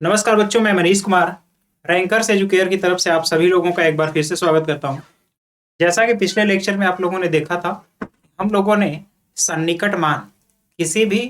नमस्कार बच्चों, मैं मनीष कुमार रैंकर्स एजुकेयर की तरफ से आप सभी लोगों का एक बार फिर से स्वागत करता हूं। जैसा कि पिछले लेक्चर में आप लोगों ने देखा था, हम लोगों ने सन्निकट मान किसी भी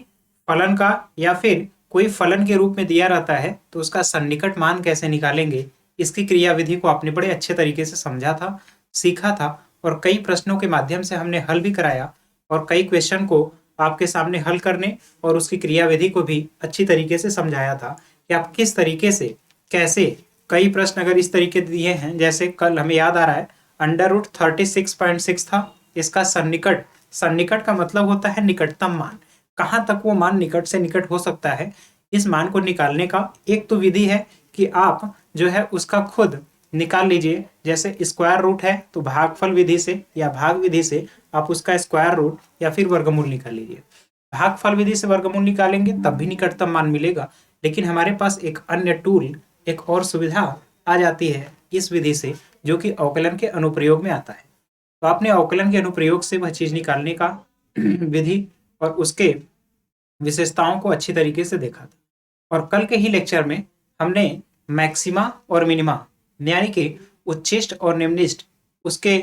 फलन का या फिर कोई फलन के रूप में दिया रहता है तो उसका सन्निकट मान कैसे निकालेंगे, इसकी क्रियाविधि को आपने बड़े अच्छे तरीके से समझा था, सीखा था और कई प्रश्नों के माध्यम से हमने हल भी कराया और कई क्वेश्चन को आपके सामने हल करने और उसकी क्रियाविधि को भी अच्छी तरीके से समझाया था कि आप किस तरीके से कैसे कई प्रश्न अगर इस तरीके दिए हैं, जैसे कल हमें याद आ रहा है √36.6 था इसका सन्निकट। सन्निकट का मतलब होता है निकटतम मान, कहाँ तक वो मान निकट से निकट हो सकता है। इस मान को निकालने का एक तो विधि है कि आप जो है उसका खुद निकाल लीजिए। जैसे स्क्वायर रूट है तो भागफल विधि से या भाग विधि से आप उसका स्क्वायर रूट या फिर वर्गमूल निकाल लीजिए। भागफल विधि से वर्गमूल निकालेंगे तब भी निकटतम मान मिलेगा, लेकिन हमारे पास एक अन्य टूल, एक और सुविधा आ जाती है इस विधि से, जो कि अवकलन के अनुप्रयोग में आता है। तो आपने अवकलन के अनुप्रयोग से वह चीज निकालने का विधि और उसके विशेषताओं को अच्छी तरीके से देखा था। और कल के ही लेक्चर में हमने मैक्सिमा और मिनिमा यानी कि उच्चिष्ट और निम्निष्ट उसके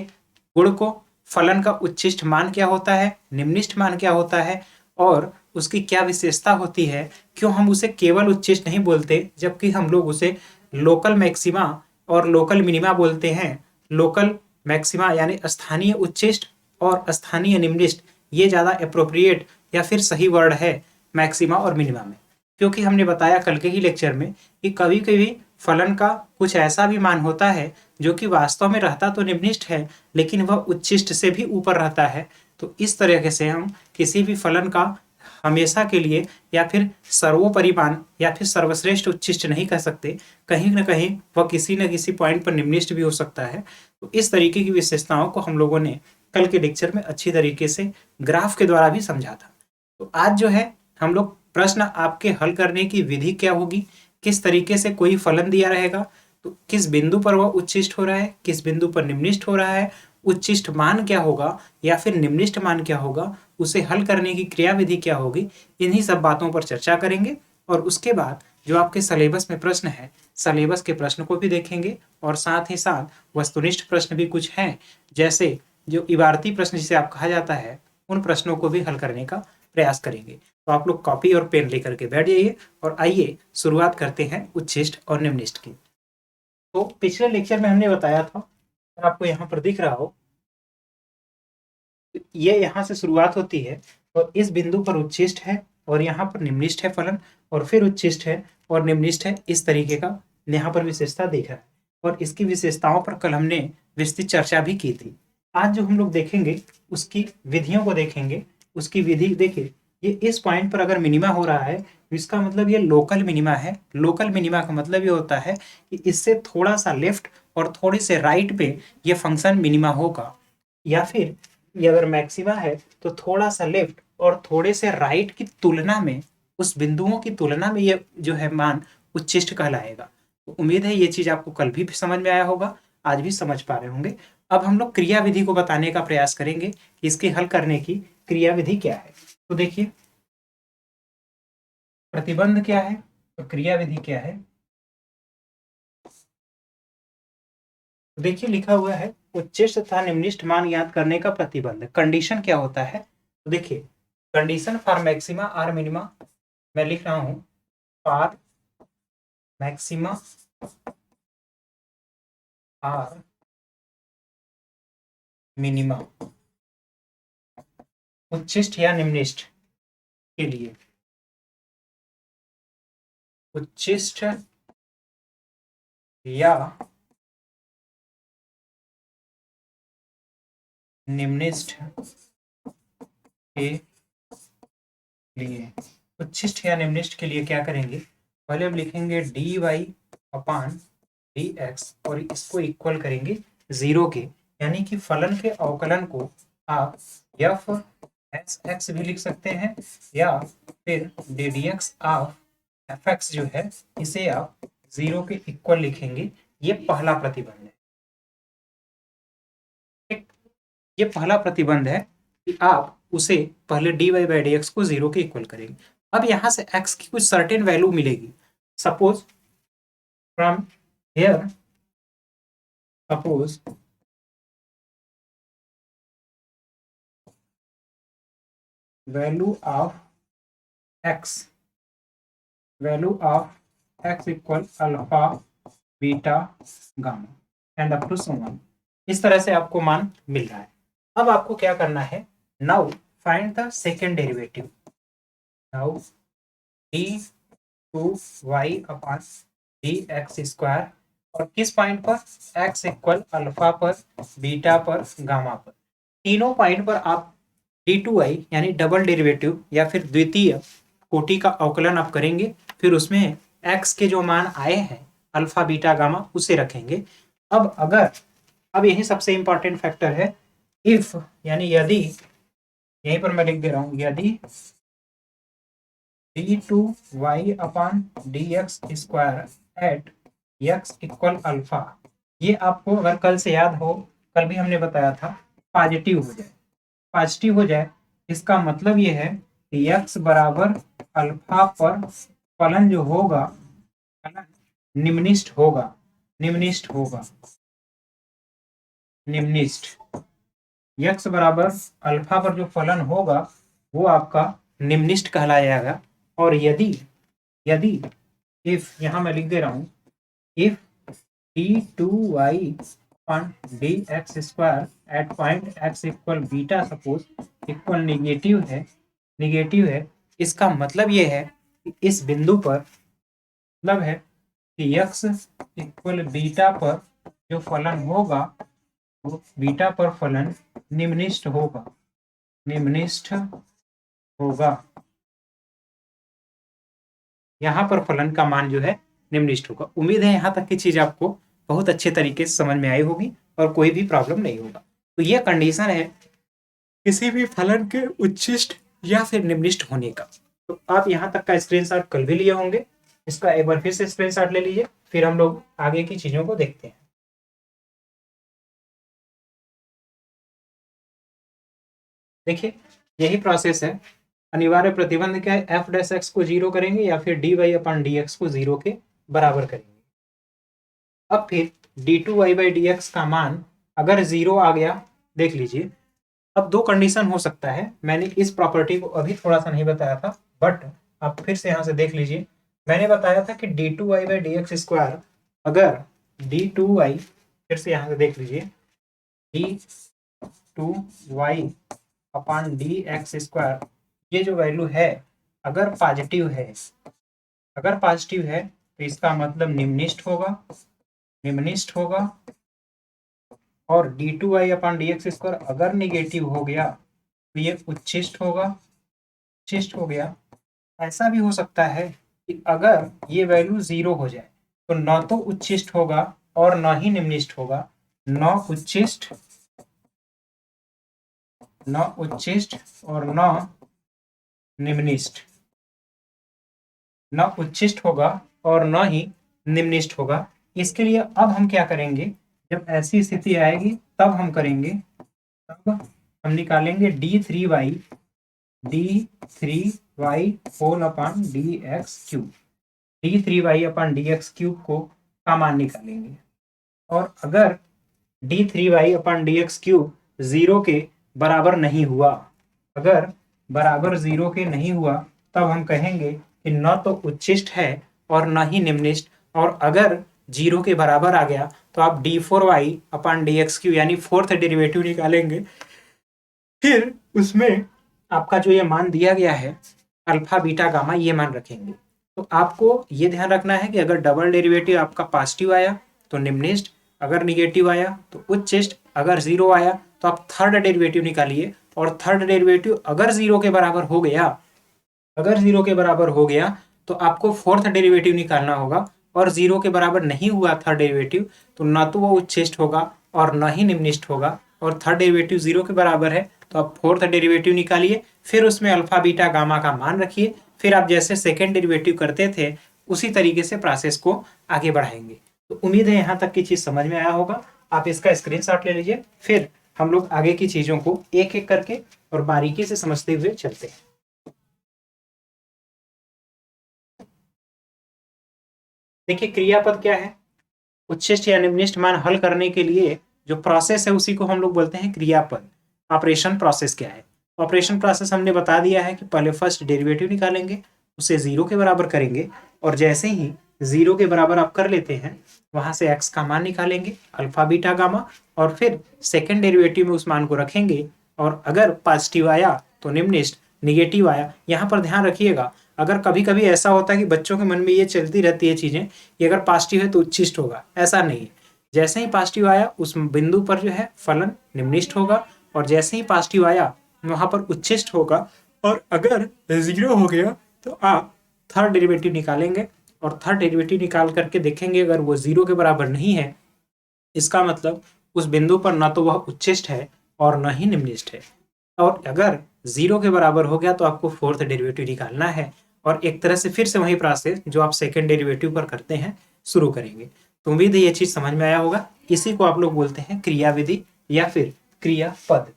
गुण को, फलन का उच्चिष्ट मान क्या होता है, निम्निष्ट मान क्या होता है और उसकी क्या विशेषता होती है, क्यों हम उसे केवल उच्चिष्ट नहीं बोलते जबकि हम लोग उसे लोकल मैक्सिमा और लोकल मिनिमा बोलते हैं। लोकल मैक्सिमा यानी स्थानीय उच्चिष्ट और स्थानीय निम्निष्ट, ये ज़्यादा अप्रोप्रिएट या फिर सही वर्ड है मैक्सिमा और मिनिमा में, क्योंकि हमने बताया कल के ही लेक्चर में कि कभी कभी फलन का कुछ ऐसा भी मान होता है जो कि वास्तव में रहता तो निम्निष्ट है लेकिन वह उच्चिष्ट से भी ऊपर रहता है। तो इस तरीके से हम किसी भी फलन का हमेशा के लिए या फिर सर्वोपरि मान या फिर सर्वश्रेष्ठ उच्चिष्ट नहीं कह सकते, कहीं न कहीं वह किसी न किसी पॉइंट पर निम्निष्ट भी हो सकता है। तो इस तरीके की विशेषताओं को हम लोगों ने कल के लेक्चर में अच्छी तरीके से ग्राफ के द्वारा भी समझा था। तो आज जो है हम लोग प्रश्न आपके हल करने की विधि क्या होगी, किस तरीके से कोई फलन दिया रहेगा तो किस बिंदु पर वह उच्चिष्ट हो रहा है, किस बिंदु पर निम्निष्ट हो रहा है, उच्चिष्ट मान क्या होगा या फिर निम्निष्ट मान क्या होगा, उसे हल करने की क्रियाविधि क्या होगी, इन्हीं सब बातों पर चर्चा करेंगे। और उसके बाद जो आपके सिलेबस में प्रश्न है, सिलेबस के प्रश्न को भी देखेंगे और साथ ही साथ वस्तुनिष्ठ प्रश्न भी कुछ हैं, जैसे जो इबारती प्रश्न जिसे आप कहा जाता है, उन प्रश्नों को भी हल करने का प्रयास करेंगे। तो आप लोग कॉपी और पेन लेकर के बैठ जाइए और आइए शुरुआत करते हैं उच्चिष्ट और निम्निष्ट की। तो पिछले लेक्चर में हमने बताया था, अगर आपको यहाँ पर दिख रहा हो, ये यहाँ से शुरुआत होती है और इस बिंदु पर उच्चिष्ट है और यहाँ पर निम्निष्ट है फलन और फिर उच्चिष्ट है और निम्निष्ट है। इस तरीके का यहाँ पर विशेषता दिख रहा है और इसकी विशेषताओं पर कल हमने विस्तृत चर्चा भी की थी। आज जो हम लोग देखेंगे उसकी विधियों को देखेंगे। उसकी विधि देखिए, ये इस पॉइंट पर अगर मिनिमा हो रहा है तो इसका मतलब ये लोकल मिनिमा है। लोकल मिनिमा का मतलब ये होता है कि इससे थोड़ा सा लेफ्ट और थोड़े से राइट पे ये फंक्शन मिनिमा होगा, या फिर ये अगर मैक्सिमा है तो थोड़ा सा लेफ्ट और थोड़े से राइट की तुलना में, उस बिंदुओं की तुलना में ये जो है मान उच्चिष्ट कहलाएगा। तो उम्मीद है ये चीज आपको कल भी समझ में आया होगा, आज भी समझ पा रहे होंगे। अब हम लोग क्रिया विधि को बताने का प्रयास करेंगे कि इसके हल करने की क्रिया विधि क्या है। तो देखिए, प्रतिबंध क्या है और क्रिया विधि क्या है। तो देखिए लिखा हुआ है उच्चिष्ट तथा निम्निष्ट मान ज्ञात करने का प्रतिबंध। कंडीशन क्या होता है, तो देखिए, condition for maxima or minima, मैं लिख रहा हूं फॉर मैक्सिमा आर मिनिमा, उच्चिष्ट या निम्निष्ट के लिए, उच्चिष्ट या निम्निष्ट के लिए, उच्चिष्ट या निम्निष्ट के लिए क्या करेंगे, पहले हम लिखेंगे dy अपान dx और इसको इक्वल करेंगे 0 के, यानी कि फलन के अवकलन को आप f x भी लिख सकते हैं या फिर ddx ऑफ fx जो है इसे आप 0 के इक्वल लिखेंगे। ये पहला प्रतिबंध है। ठीक, ये पहला प्रतिबंध है कि आप उसे पहले dy/dx को 0 के इक्वल करेंगे। अब यहां से x की कुछ सर्टेन वैल्यू मिलेगी। Suppose from here suppose value of x equal alpha beta gamma and up to so on. इस तरह से आपको मान मिल रहा है। अब आपको क्या करना है, now find the second derivative. Now d2y upon dx² और किस पॉइंट पर, x इक्वल अल्फा पर, बीटा पर, गामा पर। तीनों पॉइंट पर आप d2y यानी डबल डेरिवेटिव या फिर द्वितीय कोटि का अवकलन आप करेंगे, फिर उसमें x के जो मान आए हैं अल्फा बीटा गामा उसे रखेंगे। अब यही सबसे इंपॉर्टेंट फैक्टर है, इफ यानी यदि, यहीं पर मैं लिख दे रहा हूं, यदि d2y upon dx² at x equal alpha, ये आपको अगर कल से याद हो, कल भी हमने बताया था, पॉजिटिव हो जाए इसका मतलब ये है कि x बराबर अल्फा पर फलन जो होगा, फलन निम्निष्ठ x बराबर अल्फा पर जो फलन होगा वो आपका निम्निष्ठ कहलाएगा। और यदि इफ, यहां मैं लिख दे रहा हूं, if d2y upon dx² at point x equal beta suppose equal negative है, इसका मतलब ये है कि इस बिंदु पर, मतलब है कि x इक्वल बीटा पर जो फलन होगा वो बीटा पर फलन निम्निष्ठ होगा। यहाँ पर फलन का मान जो है निम्निष्ठ होगा। उम्मीद है यहाँ तक की चीज आपको बहुत अच्छे तरीके से समझ में आई होगी और कोई भी प्रॉब्लम नहीं होगा। तो ये कंडीशन है किसी भी फलन के उच्छिष्ट या फिर निम्निष्ठ होने का। तो आप यहाँ तक का स्क्रीनशॉट कल भी लिए होंगे, इसका एक बार फिर से स्क्रीनशॉट ले लीजिए, फिर हम लोग आगे की चीजों को देखते हैं। देखिए यही प्रोसेस है, अनिवार्य प्रतिबंध क्या है, एफ डैश एक्स को 0 करेंगे या फिर d y upon d x को 0 के बराबर करेंगे। अब फिर d2y/dx का मान अगर 0 आ गया, देख लीजिए, अब दो कंडीशन हो सकता है, मैंने इस प्रॉपर्टी को अभी थोड़ा सा नहीं बताया था, बट आप फिर से यहां से देख लीजिए। मैंने बताया था कि d2y/dx² अगर d2y, फिर से यहां से देख लीजिए, d2y अपॉन dx² ये जो वैल्यू है अगर पॉजिटिव है तो इसका मतलब निम्निष्ठ होगा। और d2y अपॉन dx² अगर निगेटिव हो गया तो ये उच्छिष्ट हो गया। ऐसा भी हो सकता है कि अगर ये वैल्यू 0 हो जाए तो न तो उच्छिष्ट होगा और न ही निम्निष्ठ होगा, न उच्छिष्ट और न निम्निष्ठ, न उच्छिष्ट होगा और न ही निम्निष्ठ होगा। इसके लिए अब हम क्या करेंगे, जब ऐसी स्थिति आएगी तब हम निकालेंगे d3y whole upon dx³ d3y upon dx³ को का मान निकालेंगे। और अगर d3y अपॉन dx³ 0 के बराबर नहीं हुआ, अगर बराबर 0 के नहीं हुआ, तब हम कहेंगे कि न तो उच्छिष्ट है और न ही निम्निष्ठ। और अगर 0 के बराबर आ गया तो आप d4y अपॉन dx³ यानी फोर्थ डेरिवेटिव निकालेंगे। फिर उसमें आपका जो ये मान दिया गया है अल्फा बीटा गामा, ये मान रखेंगे। तो आपको ये ध्यान रखना है कि अगर डबल डेरिवेटिव आपका पॉजिटिव आया तो निम्निष्ठ, अगर निगेटिव आया तो उच्चिष्ट, अगर 0 आया तो आप थर्ड डेरिवेटिव निकालिए। और थर्ड डेरिवेटिव अगर 0 के बराबर हो गया तो आपको फोर्थ डेरिवेटिव निकालना होगा। और 0 के बराबर नहीं हुआ थर्ड डेरिवेटिव तो न तो वो उच्छिष्ट होगा और न ही निम्निष्ठ होगा। और थर्ड डेरिवेटिव 0 के बराबर है तो आप फोर्थ डेरिवेटिव निकालिए, फिर उसमें अल्फा बीटा गामा का मान रखिए। फिर आप जैसे सेकेंड डेरिवेटिव करते थे उसी तरीके से प्रोसेस को आगे बढ़ाएंगे। तो उम्मीद है यहाँ तक की चीज समझ में आया होगा। आप इसका स्क्रीनशॉट ले लीजिए, फिर हम लोग आगे की चीजों को एक एक करके और बारीकी से समझते हुए चलते हैं। देखिए क्रियापद क्या है, उच्छिष्ट या निम्निष्ट मान हल करने के लिए जो प्रोसेस है उसी को हम लोग बोलते हैं क्रियापद। ऑपरेशन प्रोसेस क्या है, ऑपरेशन प्रोसेस हमने बता दिया है कि पहले फर्स्ट डेरिवेटिव निकालेंगे, उसे जीरो के बराबर करेंगे, और जैसे ही जीरो के बराबर आप कर लेते हैं वहां से एक्स का मान निकालेंगे, अल्फा बीटा गामा, और फिर सेकेंड डेरिवेटिव में उस मान को रखेंगे, और अगर पॉजिटिव आया तो निम्निष्ट, निगेटिव आया। यहाँ पर ध्यान रखिएगा, अगर कभी कभी ऐसा होता है कि बच्चों के मन में ये चलती रहती है चीजें कि अगर पॉजिटिव है तो उच्छिष्ट होगा, ऐसा नहीं है। जैसे ही पॉजिटिव आया उस बिंदु पर जो है फलन निम्निष्ट होगा, और जैसे ही पॉजिटिव आया वहां पर उच्छिष्ट होगा, और अगर जीरो हो गया तो आप थर्ड डेरिवेटिव निकालेंगे, और थर्ड डेरिवेटिव निकाल करके देखेंगे अगर वो जीरो के बराबर नहीं है, इसका मतलब उस बिंदु पर न तो वह उच्छिष्ट है और न ही निम्निष्ट है। और अगर जीरो के बराबर हो गया तो आपको फोर्थ डेरिवेटिव निकालना है, और एक तरह से फिर से वही प्रोसेस जो आप सेकंड डेरिवेटिव पर करते हैं शुरू करेंगे। तो उम्मीद है ये चीज समझ में आया होगा। इसी को आप लोग बोलते हैं क्रियाविधि या फिर क्रियापद।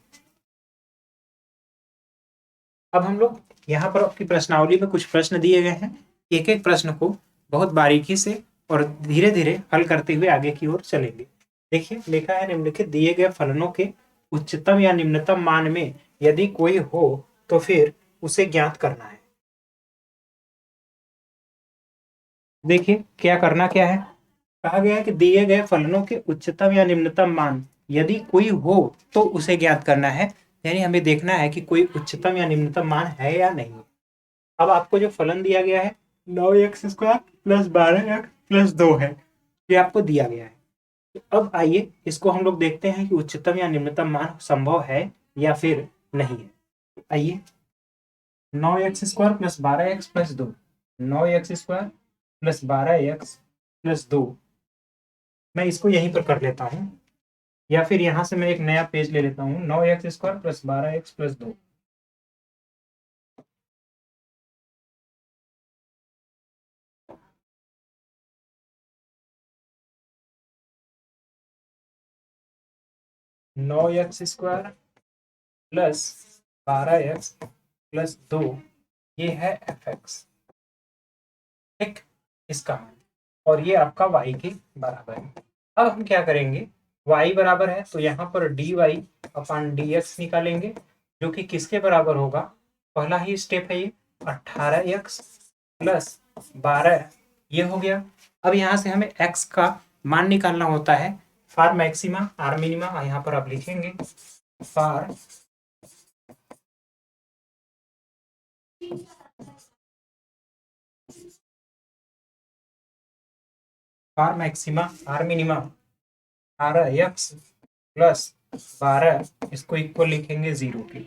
अब हम लोग यहाँ पर आपकी प्रश्नावली में कुछ प्रश्न दिए गए हैं, एक एक प्रश्न को बहुत बारीकी से और धीरे धीरे हल करते हुए आगे की ओर चलेंगे। देखिए लिखा है निम्नलिखित दिए गए फलनों के उच्चतम या निम्नतम मान में यदि कोई हो तो फिर उसे ज्ञात करना है। देखिए क्या करना क्या है, कहा गया है कि दिए गए फलनों के उच्चतम या निम्नतम मान यदि कोई हो तो उसे ज्ञात करना है, यानी हमें देखना है कि कोई उच्चतम या निम्नतम मान है या नहीं। अब आपको जो फलन दिया गया है 9x² प्लस 12x प्लस 2 है, ये आपको दिया गया है। तो अब आइए इसको हम लोग देखते हैं कि उच्चतम या निम्नतम मान संभव है या फिर नहीं है। तो आइए 9x² plus 12x plus 2, 9x² plus 12x plus 2, मैं इसको यहीं पर कर लेता हूँ, या फिर यहाँ से मैं एक नया पेज ले लेता हूँ, 9x² प्लस 12x प्लस 2। नौ x square plus 12x plus 2, ये है fx, ठीक, इसका मान, और ये आपका y के बराबर है। अब हम क्या करेंगे, y बराबर है तो यहाँ पर dy अपॉन dx निकालेंगे, जो कि किसके बराबर होगा, पहला ही स्टेप है ये 18x प्लस 12, ये हो गया। अब यहाँ से हमें x का मान निकालना होता है, फॉर मैक्सिमा आर मिनिमा, यहाँ पर आप लिखेंगे for for maxima or minima 18x plus 12, इसको इक्वल लिखेंगे 0 के।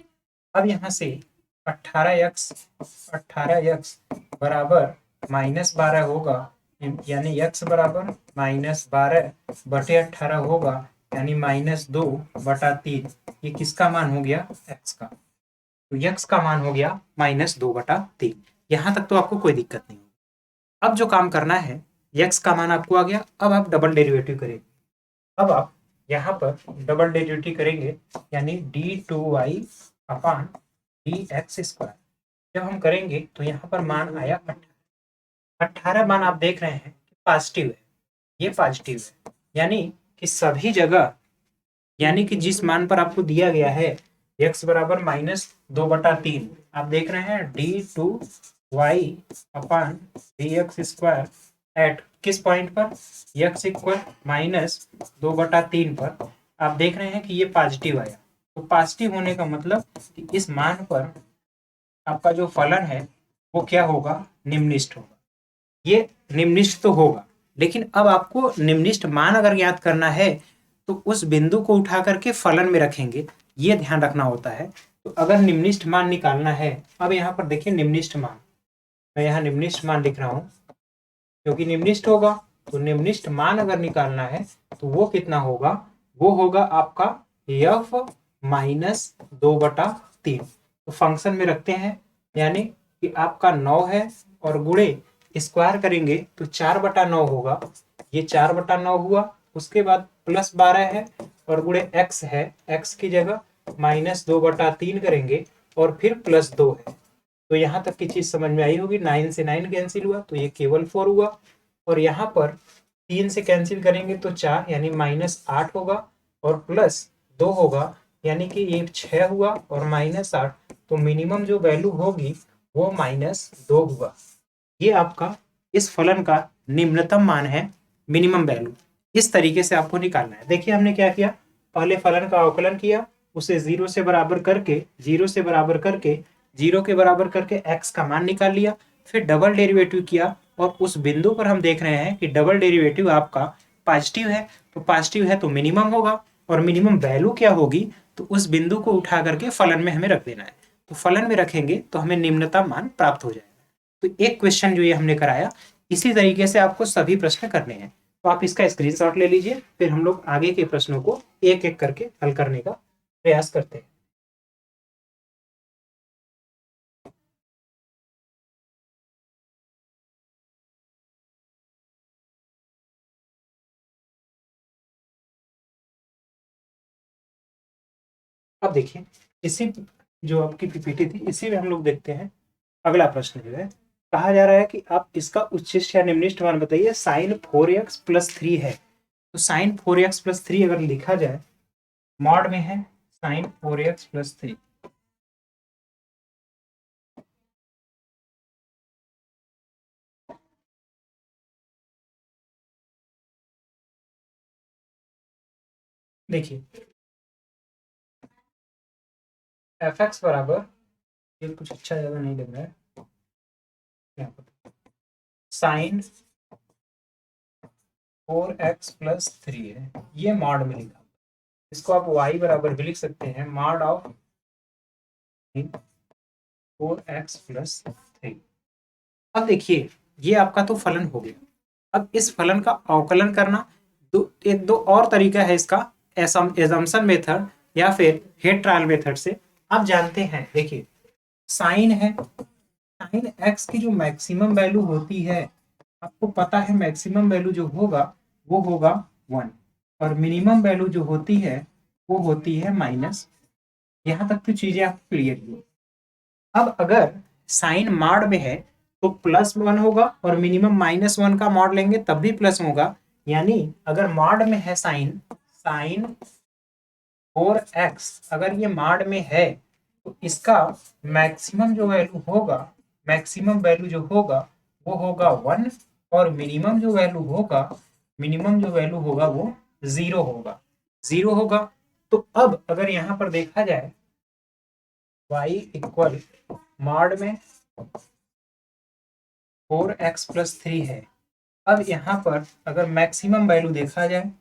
अब यहाँ से 18x बराबर -12 होगा, यानी x बराबर -12 बटे 18 होगा, यानी -2/3। ये किसका मान हो गया, x का। तो x का मान हो गया -2/3। यहाँ तक तो आपको कोई दिक्कत नहीं। अब जो काम करना है, x का मान आपको आ गया, अब आप डबल डेरिवेटिव करेंगे। अब आप यहाँ पर डबल डेरिवेटिव करेंगे, यानी d2y अपॉन dx²। जब हम करेंगे तो यहाँ पर मान आया 18 मान आप देख रहे हैं कि पॉजिटिव है, ये पॉजिटिव है, यानी कि सभी जगह, यानी कि जिस मान पर आपको दिया गया है x बराबर -2/3, आप देख रहे हैं d2y अपॉन dx² एट किस पॉइंट पर, x इक्वल -2/3 पर आप देख रहे हैं कि ये पॉजिटिव आया। तो पॉजिटिव होने का मतलब कि इस मान पर आपका जो फलन है वो क्या होगा, निम्निष्ट होगा। ये निम्निष्ट तो होगा, लेकिन अब आपको निम्निष्ट मान अगर ज्ञात करना है तो उस बिंदु को उठा करके फलन में रखेंगे, ये ध्यान रखना होता है। तो अगर निम्निष्ट मान निकालना है, अब यहाँ पर देखिए निम्निष्ट मान, मैं यहाँ निम्निष्ट मान लिख रहा हूँ क्योंकि निम्निष्ट होगा। तो निम्निष्ट मान अगर निकालना है तो वो कितना होगा, वो होगा आपका f -2/3। तो फंक्शन में रखते हैं, यानी कि आपका 9 है और गुणे स्क्वायर करेंगे तो 4/9 होगा, ये 4/9 हुआ। उसके बाद प्लस 12 है और गुणे x है, x की जगह -2/3 करेंगे और फिर प्लस 2 है। तो यहाँ तक की चीज समझ में आई होगी, 9 से 9 कैंसिल हुआ तो ये केवल 4 हुआ, और यहाँ पर 3 से कैंसिल करेंगे तो 4 यानी -8 होगा और +2 होगा यानी कि ये 6 हुआ और -8, तो मिनिमम जो वैल्यू होगी वो -2 हुआ। ये आपका इस फलन का निम्नतम मान है, मिनिमम वैल्यू। इस तरीके से आपको निकालना है। देखिए हमने क्या किया, पहले फलन का अवकलन किया, उसे 0 से बराबर करके 0 के बराबर करके x का मान निकाल लिया, फिर डबल डेरिवेटिव किया और उस बिंदु पर हम देख रहे हैं कि डबल डेरिवेटिव आपका पॉजिटिव है, तो पॉजिटिव है तो मिनिमम होगा और मिनिमम वैल्यू क्या होगी, तो उस बिंदु को उठा करके फलन में हमें रख देना है। तो फलन में रखेंगे तो हमें निम्नतम मान प्राप्त हो जाएगा। तो एक क्वेश्चन जो ये हमने कराया, इसी तरीके से आपको सभी प्रश्न करने हैं। तो आप इसका स्क्रीनशॉट ले लीजिए, फिर हम लोग आगे के प्रश्नों को एक एक करके हल करने का प्रयास करते हैं। अब देखिए, इसी जो आपकी पीपीटी थी, इसी में हम लोग देखते हैं अगला प्रश्न जो है, कहा जा रहा है कि आप इसका उच्चिष्ट या निम्निष्ठ मान बताइए। साइन 4x + 3 है, तो साइन 4x + 3 अगर लिखा जाए, मॉड में है साइन 4x + 3। देखिए fx बराबर, ये कुछ अच्छा ज्यादा नहीं लग रहा है, साइन 4x + 3 है, ये मॉड में लिखा। इसको आप y बराबर भी लिख सकते हैं, मॉड ऑफ 4x + 3। अब देखिए, ये आपका तो फलन हो गया। अब इस फलन का अवकलन करना, दो और तरीका है इसका, एजम्पशन मेथड या फिर हेड ट्रायल मेथड से। आप जानते हैं, देखिए साइन है, साइन एक्स की जो मैक्सिमम वैल्यू होती है, आपको पता है मैक्सिमम वैल्यू जो होगा वो होगा 1 और मिनिमम वैल्यू जो होती है वो होती है -। यहाँ तक तो चीजें आप क्लियर हुई। अब अगर साइन मॉड में है तो +1 होगा और मिनिमम -1 का मॉड लेंगे तब भी प्लस होगा। यानी अगर मॉड में है साइन, साइन 4x अगर ये मॉड में है तो इसका मैक्सिमम जो वैल्यू होगा, मैक्सिमम वैल्यू जो होगा वो होगा 1 और मिनिमम जो वैल्यू होगा, मिनिमम जो वैल्यू होगा वो 0 होगा, 0 होगा। तो अब अगर यहाँ पर देखा जाए y इक्वल मॉड में 4x + 3 है, अब यहाँ पर अगर मैक्सिमम वैल्यू देखा जाए,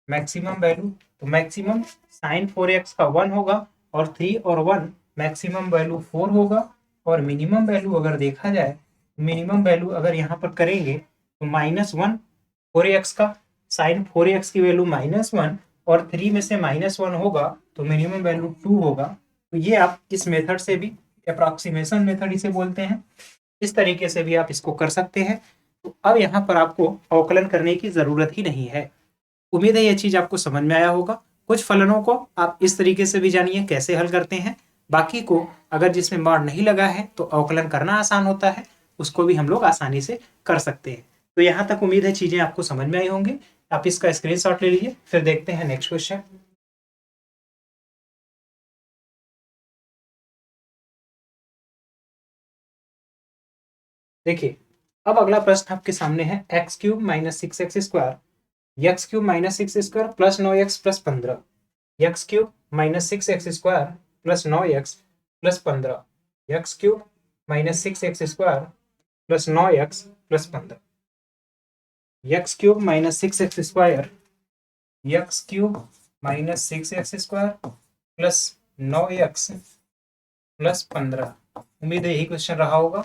मैक्सिमम वैल्यू, तो मैक्सिमम साइन 4x का 1 होगा और 3 और 1 मैक्सिमम वैल्यू 4 होगा और मिनिमम वैल्यू अगर देखा जाए, मिनिमम वैल्यू अगर यहाँ पर करेंगे तो -1 4x का, साइन 4x की वैल्यू -1 और 3 में से -1 होगा तो मिनिमम वैल्यू 2 होगा। तो ये आप इस मेथड से भी, अप्रॉक्सीमेशन मेथड इसे बोलते हैं, इस तरीके से भी आप इसको कर सकते हैं। तो अब यहाँ पर आपको अवकलन करने की जरूरत ही नहीं है। उम्मीद है ये चीज आपको समझ में आया होगा। कुछ फलनों को आप इस तरीके से भी जानिए कैसे हल करते हैं, बाकी को अगर जिसमें मॉड नहीं लगा है तो अवकलन करना आसान होता है, उसको भी हम लोग आसानी से कर सकते हैं। तो यहाँ तक उम्मीद है चीजें आपको समझ में आई होंगी। आप इसका स्क्रीनशॉट ले लीजिए, फिर देखते हैं नेक्स्ट क्वेश्चन। देखिए, अब अगला प्रश्न आपके सामने है, x³ - 6x² x³ - 6x² + 9x + 15, x³ - 6x² + 9x + 15, x³ - 6x² + 9x + 15, x³ - 6x², x³ - 6x² + 9x + 15। उम्मीद है यही क्वेश्चन रहा होगा।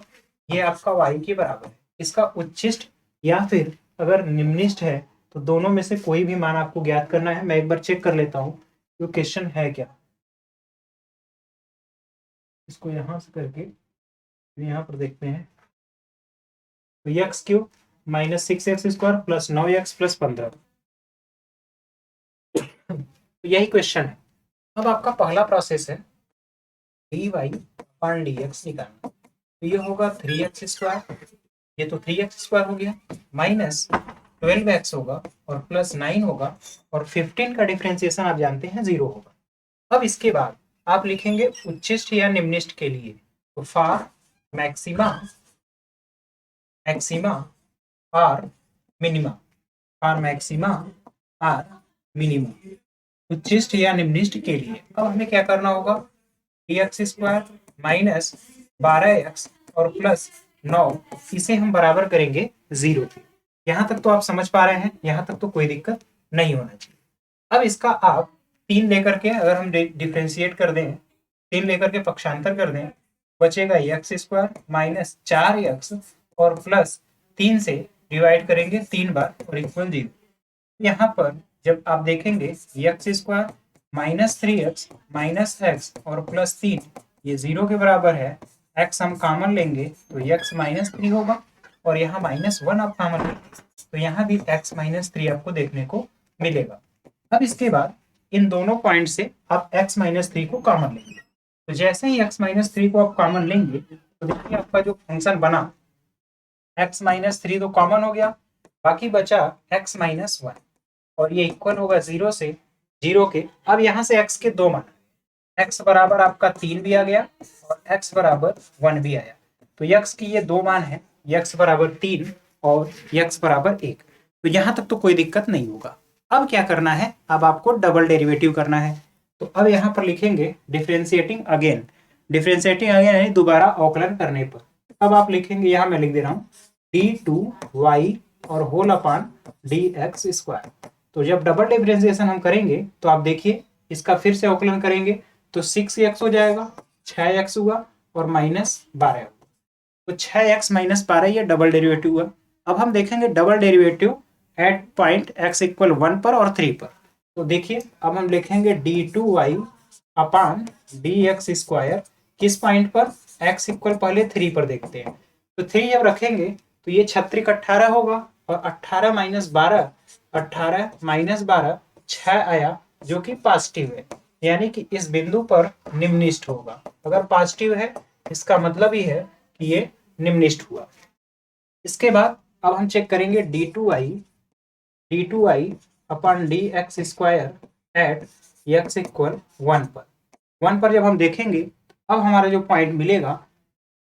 ये आपका y के बराबर है। इसका उच्चिष्ट या फिर अगर निम्निष्ठ है तो दोनों में से कोई भी मान आपको ज्ञात करना है। मैं एक बार चेक कर लेता हूँ तो क्वेश्चन है क्या। इसको यहाँ से करके यहाँ पर देखते हैं, तो x³ - 6x² + 9x + 15, तो यही क्वेश्चन है। अब आपका पहला प्रोसेस है dy/dx निकालना। तो ये होगा 3x² ये तो 3x² हो गया, माइनस 12x होगा और प्लस 9 होगा, और 15 का डिफरेंशिएशन आप जानते हैं 0 होगा। अब इसके बाद आप लिखेंगे उच्चिष्ट या निम्निष्ट के लिए, तो फॉर मैक्सिमा और मिनिमा, फॉर मैक्सिमा और मिनिमा, उच्चिष्ट या निम्निष्ट के लिए अब हमें क्या करना होगा, dx² माइनस 12x और प्लस 9, इसे हम बराबर करेंगे 0 के। यहाँ तक तो आप समझ पा रहे हैं, यहाँ तक तो कोई दिक्कत नहीं होना चाहिए। अब इसका आप 3 लेकर के अगर हम डिफ्रेंशिएट कर दें, 3 लेकर के पक्षांतर कर दें, बचेगा x² माइनस 4x और प्लस 3 से डिवाइड करेंगे 3 बार और इक्वल 0। यहाँ पर जब आप देखेंगे x² minus 3x minus x और प्लस 3 ये 0 के बराबर है, x हम कॉमन लेंगे तो x माइनस 3 होगा, और यहाँ -1 आप कॉमन लेंगे तो यहाँ भी x माइनस 3 आपको देखने को मिलेगा। अब इसके बाद इन दोनों पॉइंट से आप x माइनस 3 को कॉमन लेंगे, तो जैसे ही x माइनस 3 को आप कॉमन लेंगे तो देखिए आपका जो फंक्शन बना x माइनस 3 तो कॉमन हो गया, बाकी बचा x माइनस 1 और ये इक्वल होगा 0 से 0 के। अब यहाँ से x के दो मान, x बराबर आपका 3 भी आ गया और x बराबर 1 भी आया, तो x की ये दो मान है, x बराबर 3 और x बराबर 1। तो यहाँ तक तो कोई दिक्कत नहीं होगा। अब क्या करना है, अब आपको डबल डेरिवेटिव करना है, तो अब यहाँ पर लिखेंगे डिफरेंशिएटिंग अगेन, डिफरेंशिएटिंग अगेन यानी दोबारा अवकलन करने पर। अब आप लिखेंगे, यहाँ मैं लिख दे रहा हूँ d2y और होल अपॉन dx²। तो जब डबल डिफरेंशिएशन हम करेंगे तो आप देखिए इसका फिर से अवकलन करेंगे तो 6x हो जाएगा, 6x हुआ और -12 हुआ, तो 6x माइनस 12 ये डबल डेरिवेटिव हुआ। अब हम देखेंगे double derivative eight point x equal 1 पर और 3 पर, तो देखिए अब हम लिखेंगे d2y अपॉन dx² किस पॉइंट पर, x इक्वल पहले 3 पर देखते हैं, तो 3 जब रखेंगे तो ये 36 18 होगा और 18 माइनस 12, 18 माइनस 12 6 आया जो कि पॉजिटिव है, यानी कि इस बिंदु पर निम्निष्ट होगा। अगर पॉजिटिव है इसका मतलब ही है कि ये निम्निष्ट हुआ। इसके बाद अब हम चेक करेंगे d2y upon dx² at x equal 1 पर। 1 पर जब हम देखेंगे अब हमारा जो पॉइंट मिलेगा,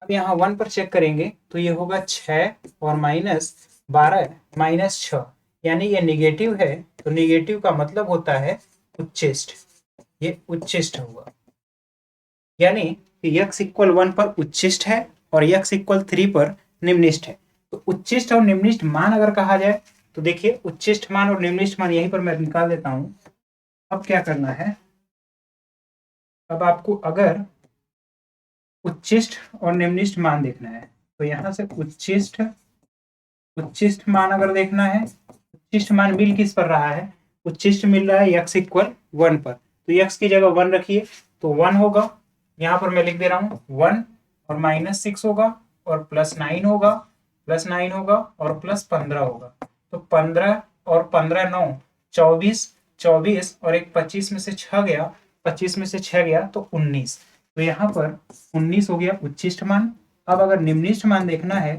अब यहाँ 1 पर चेक करेंगे तो ये होगा 6 और -12 -6, यानी ये निगेटिव है, तो निगेटिव का मतलब होता है उच्चिष्ट, ये उच्चिष्ट हुआ, यानी कि x इक्वल 1 पर उच्चिष्ट है और x इक्वल 3 पर निम्निष्ट है। तो उच्चिष्ट और निम्निष्ट मान अगर कहा जाए तो देखिए उच्चिष्ट मान और निम्निष्ट मान यहीं पर मैं निकाल देता हूं। अब क्या करना है, अब आपको अगर उच्चिष्ट और निम्निष्ट मान देखना है तो यहाँ से उच्चिष्ट मान अगर देखना है, उच्चिष्ट मान मिल किस पर रहा है, उच्चिष्ट मिल रहा है x इक्वल 1 पर, तो x की जगह 1 रखिए तो 1 होगा, यहाँ पर मैं लिख दे रहा हूँ 1 और -6 होगा और +9 होगा, +9 होगा और +15 होगा, तो 15 और 15 9 24, 24 और एक 25 में से 6 गया, 25 में से 6 गया तो 19, तो यहाँ पर 19 हो गया उच्चिष्ट मान। अब अगर निम्निष्ट मान देखना है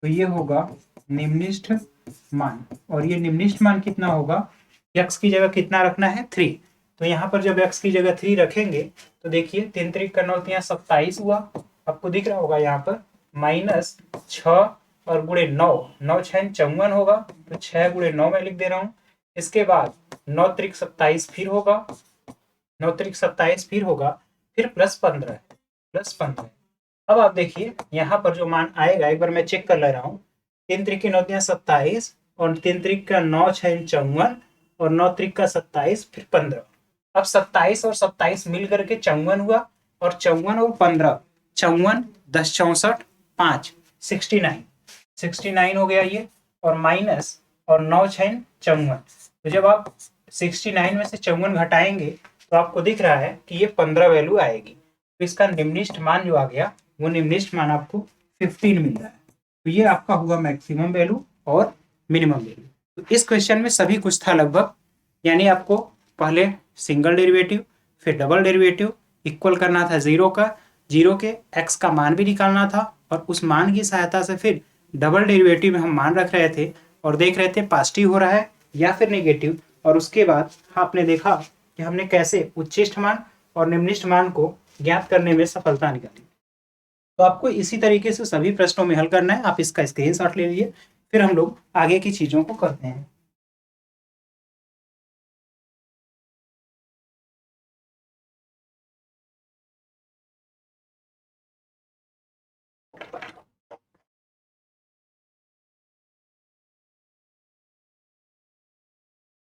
तो ये होगा निम्निष्ट मान, और ये निम्निष्ट मान कितना होगा, x की जगह कितना रखना है 3, तो यहाँ पर जब x की जगह 3 रखेंगे तो देखिए 3 3 का 9 27 हुआ, आपको दिख रहा होगा यहाँ पर -6 और गुणे 9, 9 6 54 होगा, तो 6 गुणे 9 मैं लिख दे रहा हूँ। इसके बाद 9 3 27 फिर होगा, 9 3 27 फिर होगा, फिर +15। अब आप देखिए यहाँ पर जो मान आएगा एक बार मैं चेक कर ले रहा हूँ, 3 3 की 9 27 और 3 3 का 9 6 54 और 9 3 का 27 फिर 15। अब 27 और 27 मिल करके 54 हुआ, और 54 और 15 54 10 64 5 69 हो गया ये, और माइनस और 9 6 54, तो जब आप 69 में से 54 घटाएंगे तो आपको दिख रहा है कि ये 15 वैल्यू आएगी, तो इसका निम्निष्ट मान जो आ गया वो निम्निष्ट मान आपको 15 मिल रहा है, तो ये आपका हुआ मैक्सिमम वैल्यू और मिनिमम वैल्यू। तो इस क्वेश्चन में सभी कुछ था लगभग, यानी आपको पहले सिंगल डेरिवेटिव फिर डबल डेरिवेटिव इक्वल करना था 0 का, 0 के x का मान भी निकालना था और उस मान की सहायता से फिर डबल डेरिवेटिव में हम मान रख रहे थे और देख रहे थे पॉजिटिव हो रहा है या फिर नेगेटिव, और उसके बाद आपने देखा कि हमने कैसे उच्चिष्ट मान और निम्निष्ठ मान को ज्ञात करने में सफलता निकाली। तो आपको इसी तरीके से सभी प्रश्नों में हल करना है। आप इसका स्क्रीनशॉट ले लीजिए, फिर हम लोग आगे की चीजों को करते हैं।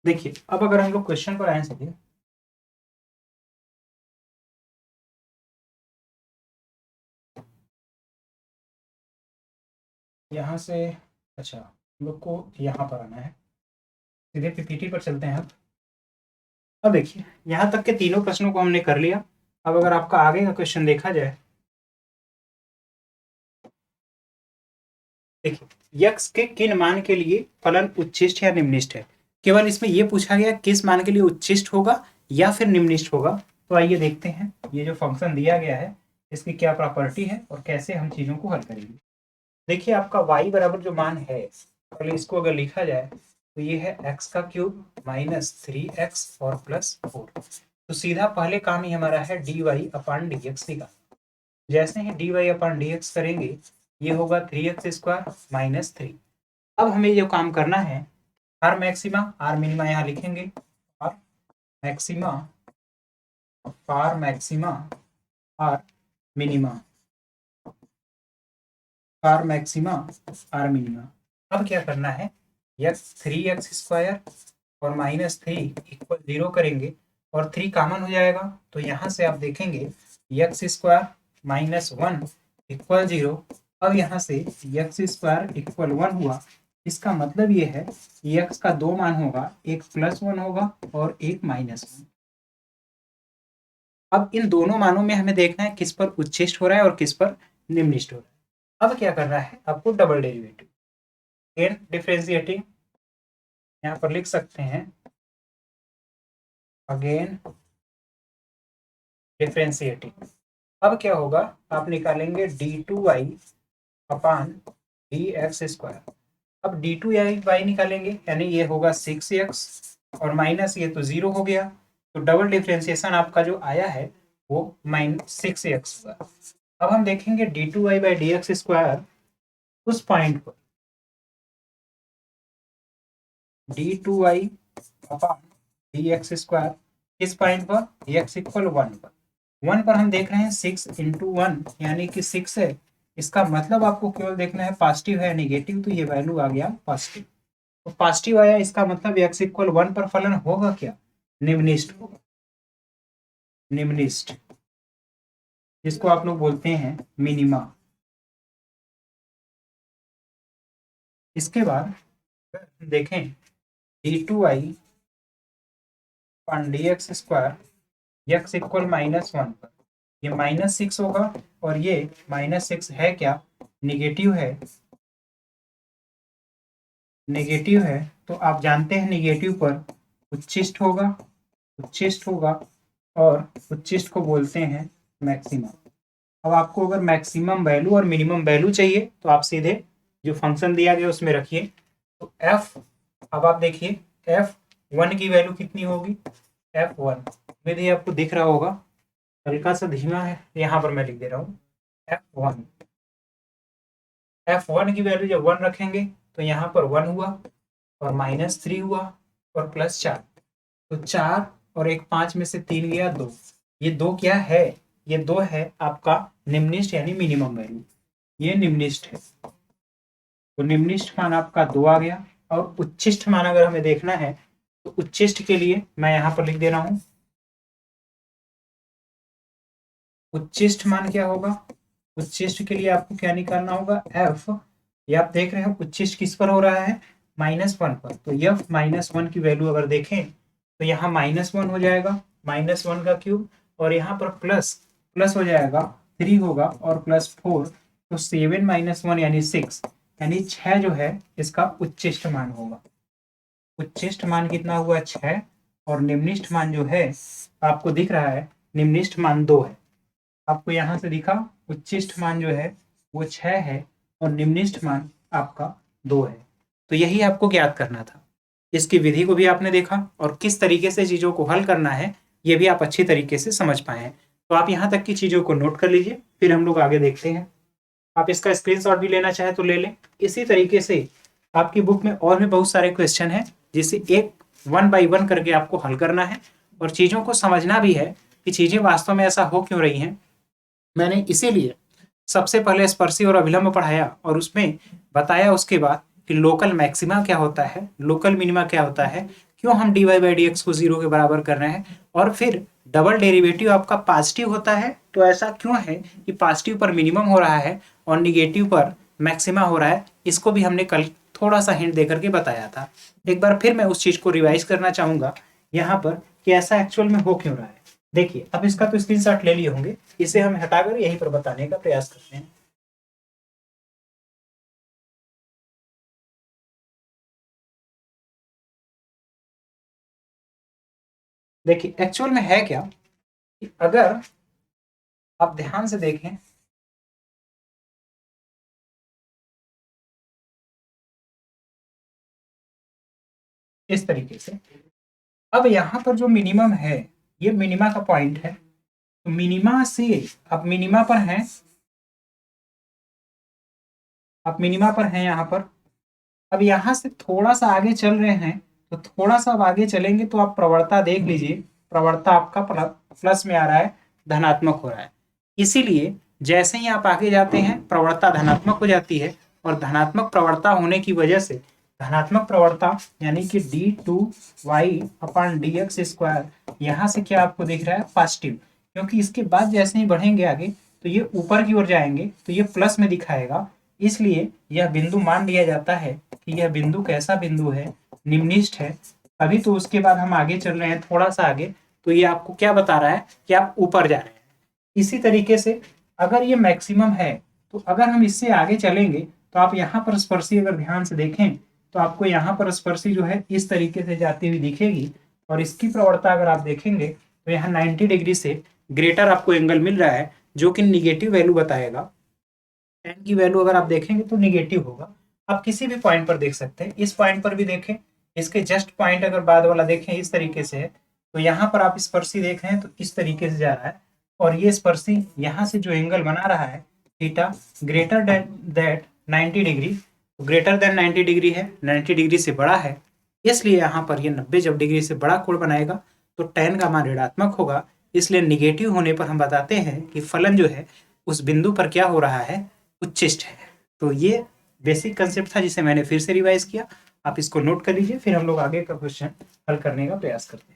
देखिए, अब अगर हम लोग क्वेश्चन पर आए चलिए, यहाँ से, अच्छा हम लोग को यहाँ पर आना है, सीधे पीपीटी पर चलते हैं। अब देखिए, यहाँ तक के तीनों प्रश्नों को हमने कर लिया। अब अगर आपका आगे का क्वेश्चन देखा जाए, देखिए यक्स के किन मान के लिए फलन उच्चिष्ट या निम्निष्ठ है। केवल इसमें यह पूछा गया किस मान के लिए उच्चिष्ट होगा या फिर निम्निष्ठ होगा। तो आइए देखते हैं ये जो फंक्शन दिया गया है इसकी क्या प्रॉपर्टी है और कैसे हम चीजों को हल करेंगे। देखिए आपका y बराबर जो मान है, पहले इसको अगर लिखा जाए तो ये है x का क्यूब माइनस 3x और प्लस 4। तो सीधा पहले काम ही हमारा है dy अपॉन dx निकालना। जैसे ही dy अपॉन dx करेंगे ये होगा 3x स्क्वायर माइनस 3। अब हमें जो काम करना है, आर मैक्सिमा आर मिनिमा यहाँ लिखेंगे, or maxima or maxima or minima, or maxima or minima. अब क्या करना है, यक्स 3x स्क्वायर और माइनस 3 इक्वल 0 करेंगे और 3 कॉमन हो जाएगा। तो यहाँ से आप देखेंगे यक्स स्क्वायर माइनस 1 इक्वल 0। अब यहाँ से यक्स स्क्वायर इक्वल 1 हुआ। इसका मतलब ये है यक्स का दो मान होगा, एक +1 होगा और एक -1। अब इन दोनों मानों में हमें देखना है किस पर उच्चिष्ट हो रहा है और किस पर निम्निष्ठ हो रहा है। अब क्या करना है आपको, डबल डेरिवेटिव अगेन डिफरेंशिएटिंग, यहाँ पर लिख सकते हैं अगेन डिफरेंशिएटिंग। अब क्या होगा, आप निकालेंगे d2y अपान dx स्क्वायर। अब d2y निकालेंगे यानी ये होगा 6x और माइनस ये तो 0 हो गया। तो डबल डिफरेंशिएशन आपका जो आया है वो -6x हुआ। अब हम देखेंगे d2y बाई dx स्क्वायर उस पॉइंट पर d2y अपॉन dx स्क्वायर किस पॉइंट पर, x इक्वल 1 पर। 1 पर हम देख रहे हैं 6 इंटू 1 यानी कि 6 है। इसका मतलब आपको केवल देखना है पॉजिटिव है नेगेटिव, तो ये वैल्यू आ गया पॉजिटिव। तो पॉजिटिव आया, इसका मतलब x इक्वल 1 पर फलन होगा क्या, निम्निष्ठ होगा। निम्निष्ठ जिसको आप लोग बोलते हैं मिनिमा। इसके बाद देखें d2y upon dx square x equal -1 पर, ये -6 होगा और ये -6 है क्या, निगेटिव है। नेगेटिव है तो आप जानते हैं नेगेटिव पर उच्चिष्ट होगा, उच्चिष्ट होगा और उच्चिष्ट को बोलते हैं मैक्सिमम। अब आपको अगर मैक्सिमम वैल्यू और मिनिमम वैल्यू चाहिए तो आप सीधे जो फंक्शन दिया गया उसमें रखिए। तो f, अब आप देखिए f1 की वैल्यू कितनी होगी, f1 उम्मीद है आपको दिख रहा होगा, हल्का सा धीमा है, यहाँ पर मैं लिख दे रहा हूँ f1। f1 की वैल्यू जब 1 रखेंगे तो यहाँ पर 1 हुआ और -3 हुआ और +4। तो 4 और एक 5 में से 3 गया 2। ये 2 क्या है, ये 2 है आपका निम्निष्ठ यानी मिनिमम वैल्यू, ये निम्निष्ठ है। तो निम्निष्ठ मान आपका 2 आ गया। और उच्चिष्ठ मान अगर हमें देखना है तो उच्चिष्ठ के लिए मैं यहाँ पर लिख दे रहा हूँ, उच्चिष्ठ मान क्या होगा, उच्चिष्ठ के लिए आपको क्या निकालना होगा, f। ये आप देख रहे हो उच्चिष्ठ किस पर हो रहा है, -1 पर। तो f -1 की वैल्यू अगर देखें तो यहाँ -1 हो जाएगा, -1 का क्यूब, और यहाँ पर प्लस प्लस हो जाएगा 3 होगा और +4, तो 7 - 1 यानी 6, यानी 6 जो है इसका उच्चिष्ठ मान होगा। उच्चिष्ठ मान कितना हुआ, 6, और निम्निष्ठ मान जो है आपको दिख रहा है, निम्निष्ठ मान 2 है। आपको यहाँ से दिखा उच्चिष्ठ मान जो है वो 6 है और निम्निष्ठ मान आपका 2 है। तो यही आपको ज्ञात करना था। इसकी विधि को भी आपने देखा और किस तरीके से चीज़ों को हल करना है ये भी आप अच्छी तरीके से समझ पाए हैं। तो आप यहाँ तक की चीज़ों को नोट कर लीजिए, फिर हम लोग आगे देखते हैं। आप इसका स्क्रीनशॉट भी लेना चाहे तो ले लें। इसी तरीके से आपकी बुक में और भी बहुत सारे क्वेश्चन हैं जिसे एक 1 बाय 1 करके आपको हल करना है और चीज़ों को समझना भी है कि चीज़ें वास्तव में ऐसा हो क्यों रही हैं। मैंने इसीलिए सबसे पहले स्पर्शी और अभिलंब पढ़ाया और उसमें बताया उसके बाद कि लोकल मैक्सिमा क्या होता है, लोकल मिनिमा क्या होता है, क्यों हम dy बाई डी एक्स को 0 के बराबर कर रहे हैं, और फिर डबल डेरिवेटिव आपका पॉजिटिव होता है तो ऐसा क्यों है कि पॉजिटिव पर मिनिमम हो रहा है और निगेटिव पर मैक्सिमा हो रहा है। इसको भी हमने कल थोड़ा सा हिंट देकर के बताया था। एक बार फिर मैं उस चीज को रिवाइज करना चाहूंगा यहाँ पर कि ऐसा एक्चुअल में हो क्यों रहा है। देखिए, अब इसका तो स्क्रीनशॉट ले लिए होंगे, इसे हम हटाकर यहीं पर बताने का प्रयास करते हैं। देखिए, एक्चुअल में है क्या कि अगर आप ध्यान से देखें इस तरीके से, अब यहाँ पर जो मिनिमम है ये मिनिमा का पॉइंट है। तो मिनिमा से आप मिनिमा पर हैं, आप मिनिमा पर हैं यहाँ पर। अब यहाँ से थोड़ा सा आगे चल रहे हैं, तो थोड़ा सा अब आगे चलेंगे तो आप प्रवणता देख लीजिए, प्रवणता आपका प्लस में आ रहा है, धनात्मक हो रहा है। इसीलिए जैसे ही आप आगे जाते हैं प्रवणता धनात्मक हो जाती है और धनात्मक प्रवणता होने की वजह से धनात्मक प्रवणता यानी कि d2y/dx², यहाँ से क्या आपको दिख रहा है, पॉजिटिव। क्योंकि इसके बाद जैसे ही बढ़ेंगे आगे तो ये ऊपर की ओर जाएंगे तो ये प्लस में दिखाएगा। इसलिए यह बिंदु मान लिया जाता है कि यह बिंदु कैसा बिंदु है, निम्निष्ठ है। अभी तो उसके बाद हम आगे चल रहे हैं थोड़ा सा आगे, तो ये आपको क्या बता रहा है कि आप ऊपर जा रहे हैं। इसी तरीके से अगर ये मैक्सिमम है तो अगर हम इससे आगे चलेंगे तो आप यहाँ पर स्पर्शी अगर ध्यान से देखें तो आपको यहाँ पर स्पर्शी जो है इस तरीके से जाती हुई दिखेगी और इसकी प्रवणता अगर आप देखेंगे तो यहाँ 90 डिग्री से ग्रेटर आपको एंगल मिल रहा है जो कि निगेटिव वैल्यू बताएगा। टेन की वैल्यू अगर आप देखेंगे तो निगेटिव होगा। आप किसी भी पॉइंट पर देख सकते हैं, इस पॉइंट पर भी देखें, इसके जस्ट पॉइंट अगर बाद वाला देखें इस तरीके से है तो यहाँ पर आप स्पर्शी देख रहे हैं तो इस तरीके से जा रहा है और ये स्पर्शी यहाँ से जो एंगल बना रहा है theta greater than that 90 degree, तो ग्रेटर देन 90 डिग्री है, 90 डिग्री से बड़ा है, इसलिए यहाँ पर ये 90 जब डिग्री से बड़ा कोण बनाएगा तो tan का मान ऋणात्मक होगा। इसलिए निगेटिव होने पर हम बताते हैं कि फलन जो है उस बिंदु पर क्या हो रहा है, उच्चिष्ट है। तो ये बेसिक कंसेप्ट था जिसे मैंने फिर से रिवाइज किया। आप इसको नोट कर लीजिए, फिर हम लोग आगे का क्वेश्चन हल करने का प्रयास करते हैं।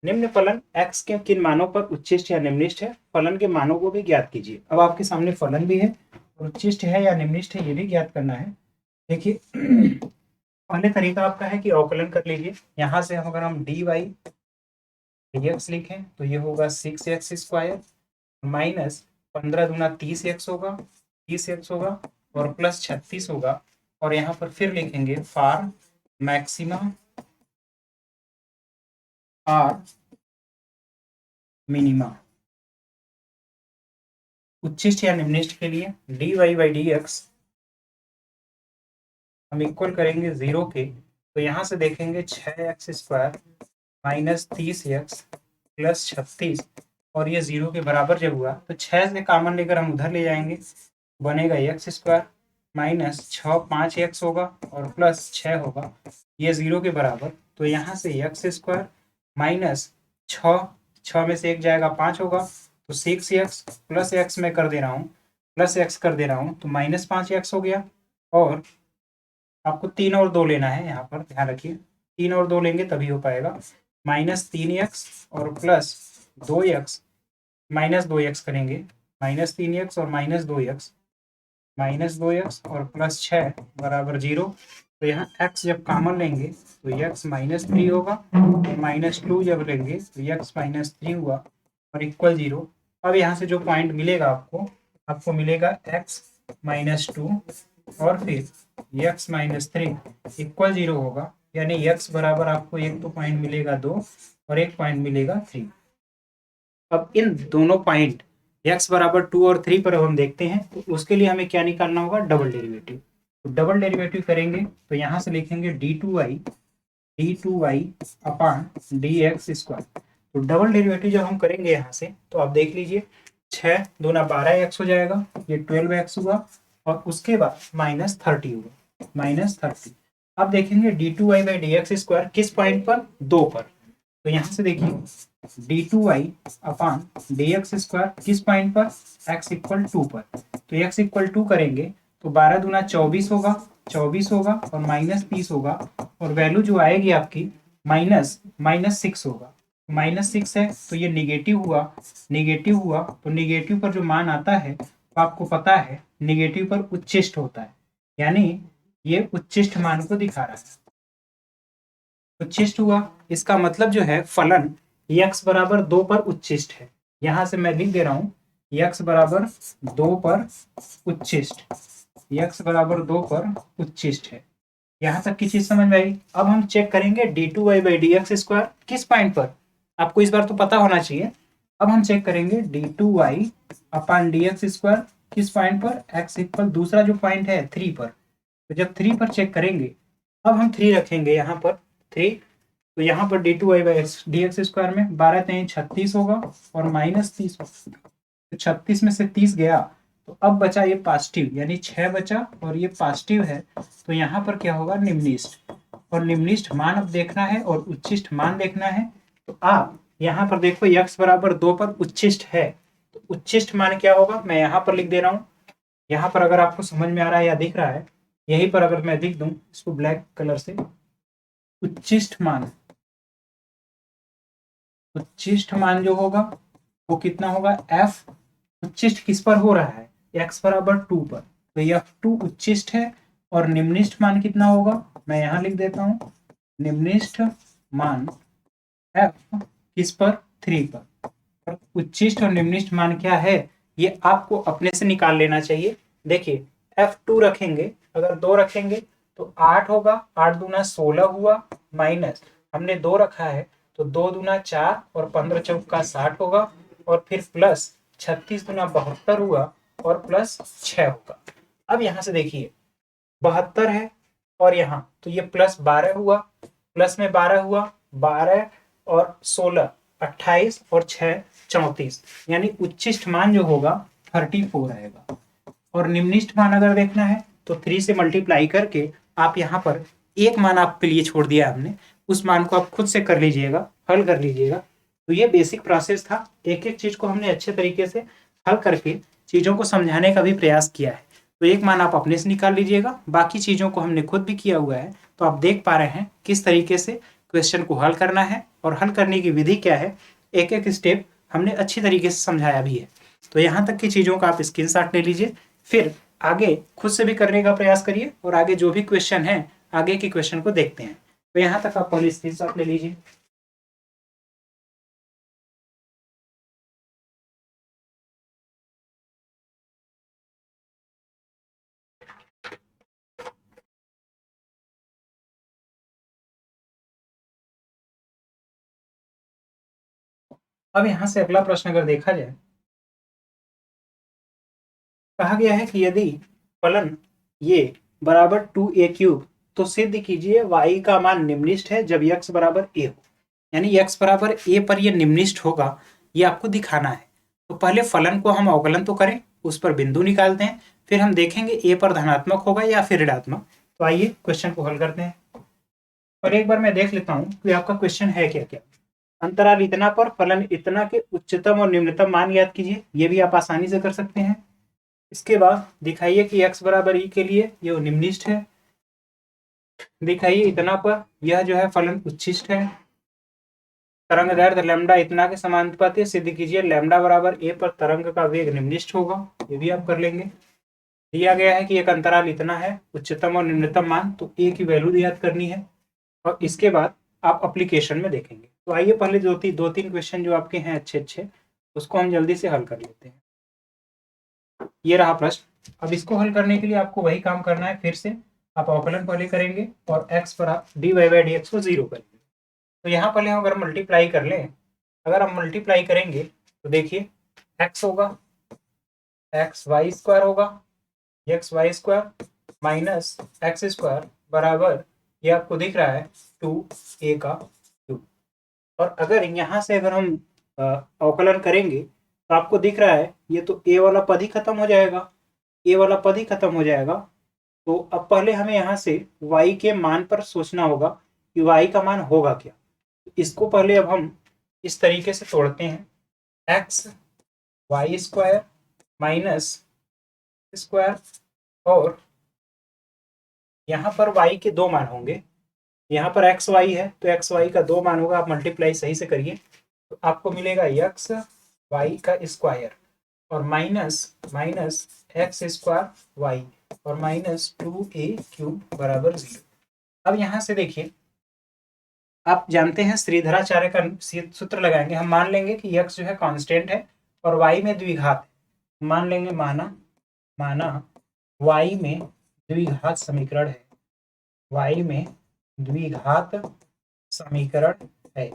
निम्न फलन x के किन मानों पर उच्चिष्ट या निम्निष्ठ है, फलन के मानों को भी ज्ञात कीजिए। अब आपके सामने फलन भी है और उच्चिष्ट है या निम्निष्ठ है ये भी ज्ञात करना है। देखिए, पहले तरीका आपका है कि अवकलन कर लीजिए। यहाँ से अगर हम dy dx लिखें तो ये होगा 6x² माइनस 15 दूना 30x होगा, 30x होगा और प्लस 36 होगा। और यहाँ पर फिर लिखेंगे फॉर मैक्सिमा और मिनिमा, उच्चिष्ट या निम्निष्ठ के लिए dy बाई डी एक्स हम इक्वल करेंगे 0 के, तो यहाँ से देखेंगे 6x² माइनस 30x प्लस 36 और ये 0 के बराबर जब हुआ तो 6 से कॉमन लेकर हम उधर ले जाएंगे, बनेगा x² माइनस 5x होगा और प्लस 6 होगा, ये 0 के बराबर। तो यहाँ से x² माइनस 6 में से 1 जाएगा 5 होगा, तो 6x प्लस x में कर दे रहा हूँ, प्लस x कर दे रहा हूँ तो माइनस 5x हो गया। और आपको 3 और 2 लेना है, यहाँ पर ध्यान रखिए 3 और 2 लेंगे तभी हो पाएगा, माइनस 3x और प्लस 2x, माइनस 2x करेंगे, माइनस 3x और माइनस 2x, माइनस 2x और प्लस 6 बराबर 0। तो यहाँ x जब कॉमन लेंगे तो x माइनस 3 होगा और माइनस 2 जब लेंगे तो x माइनस 3 हुआ और इक्वल 0। अब यहाँ से जो पॉइंट मिलेगा आपको मिलेगा x माइनस 2 और फिर x माइनस 3 इक्वल 0 होगा, यानी x बराबर आपको एक तो पॉइंट मिलेगा 2 और एक पॉइंट मिलेगा 3। अब इन दोनों पॉइंट x बराबर 2 और 3 पर हम देखते हैं तो उसके लिए हमें क्या निकालना होगा, डबल डेरिवेटिव। तो डबल डेरिवेटिव करेंगे तो यहाँ से लिखेंगे d two y upon d x square. तो डबल डेरिवेटिव जब हम करेंगे यहाँ से तो आप देख लीजिए 6 दूना 12x हो जाएगा, ये 12x हुआ और उसके बाद -30 हुआ, -30। अब देखेंगे d2y/dx² किस पॉइंट पर, 2 पर। तो यहाँ से देखिए d2y अपान dx² किस पॉइंट पर, x इक्वल 2 पर। तो x इक्वल 2 करेंगे तो 12 दूना 24 होगा, 24 होगा और -30 होगा और वैल्यू जो आएगी आपकी -6 होगा। -6 है तो ये निगेटिव हुआ, निगेटिव हुआ तो निगेटिव पर जो मान आता है तो आपको पता है निगेटिव पर उच्चिष्ट होता है, यानी ये उच्चिष्ट मान को दिखा रहा है। उच्चिष्ट हुआ इसका मतलब जो है फलन x बराबर 2 पर उच्चिष्ट है। यहां से मैं लिख दे रहा हूं x बराबर 2 पर उच्चिष्ट, x बराबर 2 पर उच्चिष्ट है। यहां तक की चीज समझ में आई। अब हम चेक करेंगे d2y/dx² किस पॉइंट पर, आपको इस बार तो पता होना चाहिए। अब हम चेक करेंगे d2y अपान dx² किस पॉइंट पर, x इक्वल दूसरा जो पॉइंट है 3 पर। तो जब 3 पर चेक करेंगे, अब हम 3 रखेंगे यहाँ पर 3, तो यहाँ पर d2y/dx² में 12 3 36 होगा और -30 होगा। तो 36 में से 30 गया तो अब बचा ये पॉजिटिव, यानी 6 बचा और ये पॉजिटिव है। तो यहाँ पर क्या होगा, निम्निष्ठ। और निम्निष्ठ मान अब देखना है और उच्चिष्ठ मान देखना है। तो आप यहाँ पर देखो x बराबर 2 पर उच्चिष्ठ है, तो उच्चिष्ठ मान क्या होगा मैं यहाँ पर लिख दे रहा हूँ। यहाँ पर अगर आपको समझ में आ रहा है या दिख रहा है, यहीं पर अगर मैं लिख दूं इसको ब्लैक कलर से, उच्चिष्ठ मान, उच्चिष्ठ मान जो होगा वो कितना होगा, f। उच्चिष्ठ किस पर हो रहा है, x बराबर 2 पर, तो f2 उच्चिष्ठ है। और निम्निष्ठ मान कितना होगा मैं यहाँ लिख देता हूँ, निम्निष्ठ मान f किस पर, 3 पर। और उच्चिष्ठ और निम्निष्ठ मान क्या है ये आपको अपने से निकाल लेना चाहिए। देखिए f2 रखेंगे, अगर 2 रखेंगे तो 8 होगा, 8 दूना 16 हुआ, माइनस हमने 2 रखा है तो 2 दूना 4 और 15 चौका 60 होगा और फिर प्लस 36 दूना 72 हुआ और प्लस 6 होगा। अब यहाँ से देखिए 72 है और यहाँ तो ये प्लस 12 हुआ, प्लस में 12 हुआ, 12 और 16 28 और 6 34, यानी उच्चिष्ठ मान जो होगा 34 आएगा। और निम्निष्ठ मान अगर देखना है तो 3 से मल्टीप्लाई करके आप यहाँ पर एक मान आपके लिए छोड़ दिया हमने, उस मान को आप खुद से कर लीजिएगा, हल कर लीजिएगा। तो ये बेसिक प्रोसेस था, एक एक चीज को हमने अच्छे तरीके से हल करके चीजों को समझाने का भी प्रयास किया है। तो एक मान आप अपने से निकाल लीजिएगा, बाकी चीजों को हमने खुद भी किया हुआ है। तो आप देख पा रहे हैं किस तरीके से क्वेश्चन को हल करना है और हल करने की विधि क्या है, एक एक स्टेप हमने अच्छी तरीके से समझाया भी है। तो यहाँ तक की चीजों का आप स्क्रीनशॉट ले लीजिए, फिर आगे खुद से भी करने का प्रयास करिए और आगे जो भी क्वेश्चन है आगे के क्वेश्चन को देखते हैं। तो यहाँ तक आप पहले स्क्रीनशॉट ले लीजिए। अब यहाँ से अगला प्रश्न अगर देखा जाए, कहा गया है कि यदि फलन ये बराबर 2a³ तो सिद्ध कीजिए y का मान निम्निष्ठ है जब x बराबर a हो, यानी x बराबर a पर ये निम्निष्ठ होगा, ये आपको दिखाना है। तो पहले फलन को हम अवकलन तो करें, उस पर बिंदु निकालते हैं, फिर हम देखेंगे a पर धनात्मक होगा या फिर ऋणात्मक। तो आइए क्वेश्चन को हल करते हैं और एक बार मैं देख लेता हूँ कि आपका क्वेश्चन है क्या क्या। अंतराल इतना पर फलन इतना के उच्चतम और निम्नतम मान ज्ञात कीजिए, ये भी आप आसानी से कर सकते हैं। इसके बाद दिखाइए कि x बराबर e के लिए ये निम्निष्ठ है, दिखाइए इतना पर यह जो है फलन उच्चिष्ठ है। तरंग दैर्ध्य लैम्डा इतना के समानुपाती सिद्ध कीजिए लैम्डा बराबर a पर तरंग का वेग निम्निष्ठ होगा, ये भी आप कर लेंगे। दिया गया है कि एक अंतराल इतना है, उच्चतम और निम्नतम मान, तो a की वैल्यू ज्ञात करनी है और इसके बाद आप एप्लीकेशन में देखेंगे। तो आइए पहले दो तीन क्वेश्चन जो आपके हैं अच्छे अच्छे, उसको हम जल्दी से हल कर लेते हैं। ये रहा प्रश्न। अब इसको हल करने के लिए आपको वही काम करना है, फिर से आप अवकलन पहले करेंगे और x पर आप dy/dx को 0 करेंगे। तो यहाँ पहले हम अगर मल्टीप्लाई कर लें, अगर हम मल्टीप्लाई करेंगे तो देखिए x होगा एक्स वाई स्क्वायर होगा, x y square minus x square बराबर, ये आपको दिख रहा है 2a का क्यूब। और अगर यहाँ से अगर हम अवकलन करेंगे तो आपको दिख रहा है ये तो a वाला पद ही खत्म हो जाएगा, a वाला पद ही खत्म हो जाएगा। तो अब पहले हमें यहाँ से y के मान पर सोचना होगा कि y का मान होगा क्या। इसको पहले अब हम इस तरीके से तोड़ते हैं, x y square minus square, और यहाँ पर y के दो मान होंगे, यहाँ पर एक्स वाई है तो एक्स वाई का दो मान होगा, आप मल्टीप्लाई सही से करिए तो आपको मिलेगा एक्स वाई का स्क्वायर और minus minus x square y और माइनस 2a क्यूब बराबर 0। अब यहाँ से देखिए, आप जानते हैं श्रीधराचार्य का सूत्र लगाएंगे, हम मान लेंगे कि x जो है कांस्टेंट है और y में द्विघात है, मान लेंगे माना y में द्विघात समीकरण है, y में द्विघात समीकरण है।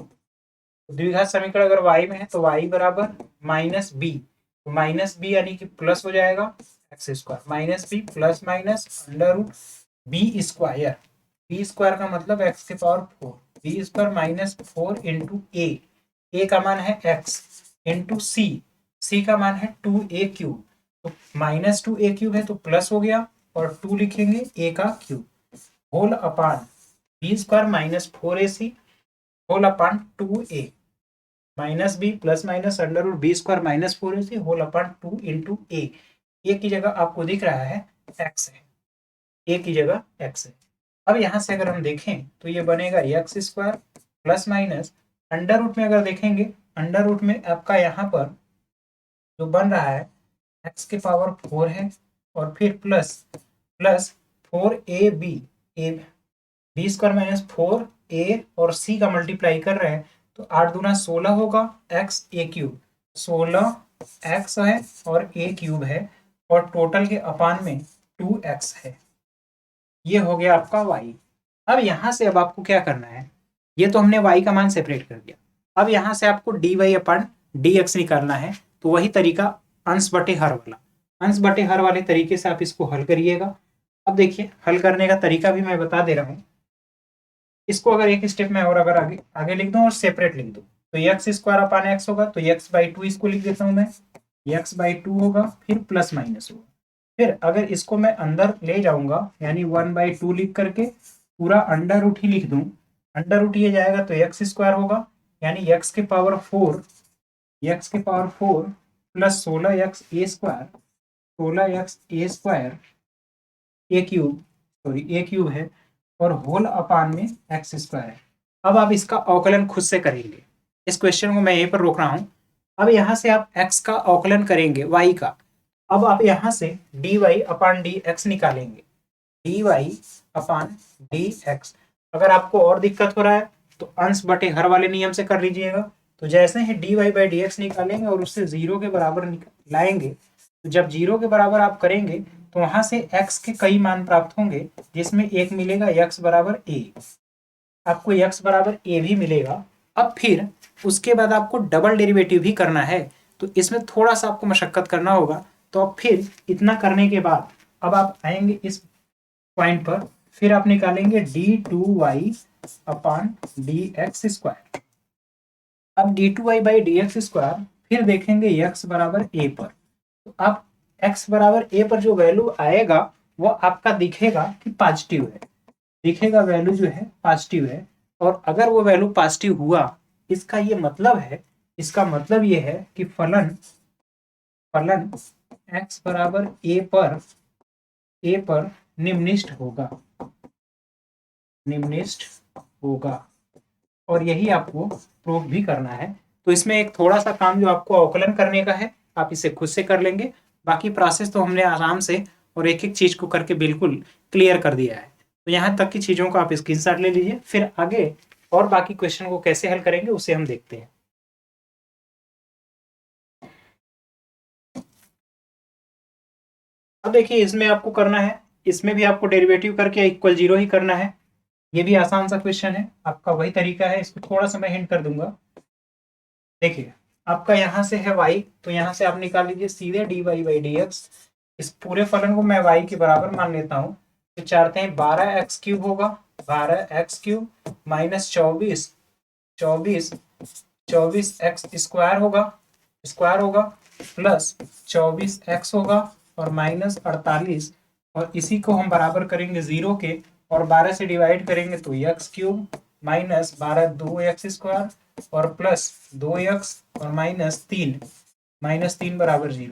द्विघात समीकरण अगर y में है तो y बराबर माइनस बी, तो माइनस बी यानी कि प्लस हो जाएगा x square, minus b plus minus under root b square, b square का मतलब एक्स के power 4, b square minus 4 into a का मान है एक्स इंटू सी का मान है 2a क्यूब, तो माइनस 2a क्यूब है तो प्लस हो गया और 2 लिखेंगे a का cube whole upon b square minus 4ac whole upon 2a minus b plus minus under root b square minus 4ac whole upon 2 into a की जगह आपको दिख रहा है x है, a की जगह x है। अब यहाँ से अगर हम देखें तो ये बनेगा x square plus minus under root में अगर देखेंगे, अंडर रूट में आपका यहाँ पर जो बन रहा है एक्स के पावर 4 है और फिर plus plus 4ab, b square minus 4a और c का मल्टीप्लाई कर रहे हैं तो 8 दूना 16 होगा एक्स ए क्यूब, 16 एक्स है और a क्यूब है और टोटल के अपान में 2x है। ये हो गया आपका y। अब यहाँ से अब आपको क्या करना है, ये तो हमने y का मान सेपरेट कर दिया, अब यहाँ से आपको dy अपान dx निकालना है, तो वही तरीका अंश बटे हर वाला, अंश बटे हर वाले तरीके से आप इसको हल करिएगा। अब देखिए हल करने का तरीका भी मैं बता दे रहा हूँ, इसको अगर एक स्टेप में और अगर आगे आगे लिख दूँ और सेपरेट लिख दूँ तो एक्स स्क्वायर अपान एक्स होगा, तो एक्स बाई 2 इसको लिख देता हूँ मैं, एक्स बाई 2 होगा फिर प्लस माइनस होगा, फिर अगर इसको मैं अंदर ले जाऊंगा यानी 1/2 लिख करके पूरा अंडर रूट ही लिख दूं, अंडर रूट ये जाएगा तो एक्स स्क्वायर होगा यानी एक्स के पावर 4 प्लस 16x ए स्क्वायर, 16x ए स्क्वायर ए क्यूब है और होल अपान में एक्स स्क्वायर है। अब आप इसका अवकलन खुद से करेंगे, इस क्वेश्चन को मैं यहीं पर रोक रहा हूं। अब यहाँ से आप x का अवकलन करेंगे y का, अब आप यहाँ से dy अपान dx निकालेंगे, dy अपान dx। अगर आपको और दिक्कत हो रहा है तो अंश बटे हर वाले नियम से कर लीजिएगा, तो जैसे ही dy बाई dx निकालेंगे और उससे 0 के बराबर लाएंगे, तो जब 0 के बराबर आप करेंगे तो वहां से x के कई मान प्राप्त होंगे, जिसमें एक मिलेगा x बराबर a, आपको x बराबर a भी मिलेगा। अब फिर उसके बाद आपको डबल डेरिवेटिव भी करना है, तो इसमें थोड़ा सा आपको मशक्कत करना होगा। तो अब फिर इतना करने के बाद अब आप आएंगे इस पॉइंट पर, फिर आप निकालेंगे d2y अपान dx स्क्वायर। अब d2y बाई dx स्क्वायर फिर देखेंगे x बराबर a पर, तो अब x बराबर a पर जो वैल्यू आएगा वो आपका दिखेगा कि पॉजिटिव है, दिखेगा वैल्यू जो है पॉजिटिव है। और अगर वो वैल्यू पॉजिटिव हुआ, इसका ये मतलब है, इसका मतलब ये है कि फलन x बराबर a पर निम्निष्ठ होगा और यही आपको प्रूव भी करना है। तो इसमें एक थोड़ा सा काम जो आपको अवकलन करने का है, आप इसे खुद से कर लेंगे, बाकी प्रोसेस तो हमने आराम से और एक एक चीज को करके बिल्कुल क्लियर कर दिया है। तो यहाँ तक की चीजों को आप स्क्रीनशॉट ले लीजिए, फिर आगे और बाकी क्वेश्चन को कैसे हल करेंगे उसे हम देखते हैं। अब देखिए इसमें आपको करना है, इसमें भी आपको डेरिवेटिव करके इक्वल 0 ही करना है, ये भी आसान सा क्वेश्चन है, आपका वही तरीका है। इसको थोड़ा सा मैं हिंट कर दूंगा। देखिए आपका यहाँ से है y, तो यहाँ से आप निकाल लीजिए सीधे dy बाई डी एक्स। इस पूरे फलन को मैं y के बराबर मान लेता हूँ, तो चाहते हैं 12x³ होगा, 12x³ माइनस 24x² होगा प्लस 24x होगा और माइनस 48, और इसी को हम बराबर करेंगे 0 के और 12 से डिवाइड करेंगे तो x³ माइनस 12 2x² और प्लस 2x और माइनस 3 बराबर 0।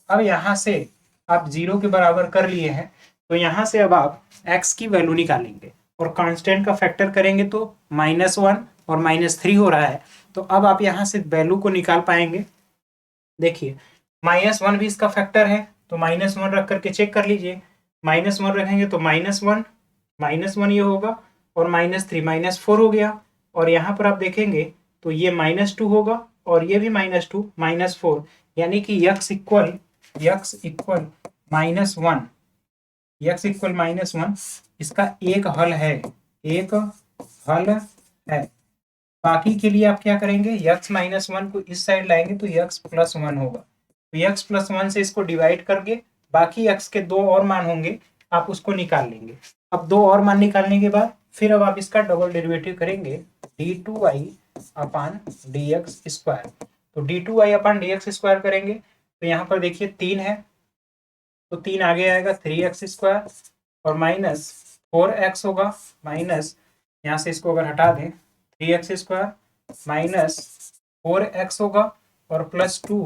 अब यहाँ से आप 0 के बराबर कर लिए हैं, तो यहाँ से अब आप x की वैल्यू निकालेंगे और कांस्टेंट का फैक्टर करेंगे तो -1 और -3 हो रहा है। तो अब आप यहाँ से वैल्यू को निकाल पाएंगे। देखिए -1 भी इसका फैक्टर है, तो -1 रख करके चेक कर लीजिए। -1 रखेंगे तो -1 ये होगा और -3 -4 हो गया, और यहाँ पर आप देखेंगे तो ये -2 होगा और ये भी -2 -4, यानी कि x इक्वल -1 इसका एक हल है, बाकी के लिए आप क्या करेंगे, x -1 को इस साइड लाएंगे तो x + 1 होगा, तो x + 1 से इसको डिवाइड करके बाकी x के 2 और मान होंगे, आप उसको निकाल लेंगे। अब 2 और मान निकालने के बाद फिर अब आप इसका डबल डेरिवेटिव करेंगे d2y/dx²। तो d2y/dx² करेंगे तो यहाँ पर देखिए 3 है, तो 3 आगे आएगा 3x² और माइनस 4x होगा, माइनस यहाँ से इसको अगर हटा दें 3x² माइनस 4x होगा और +2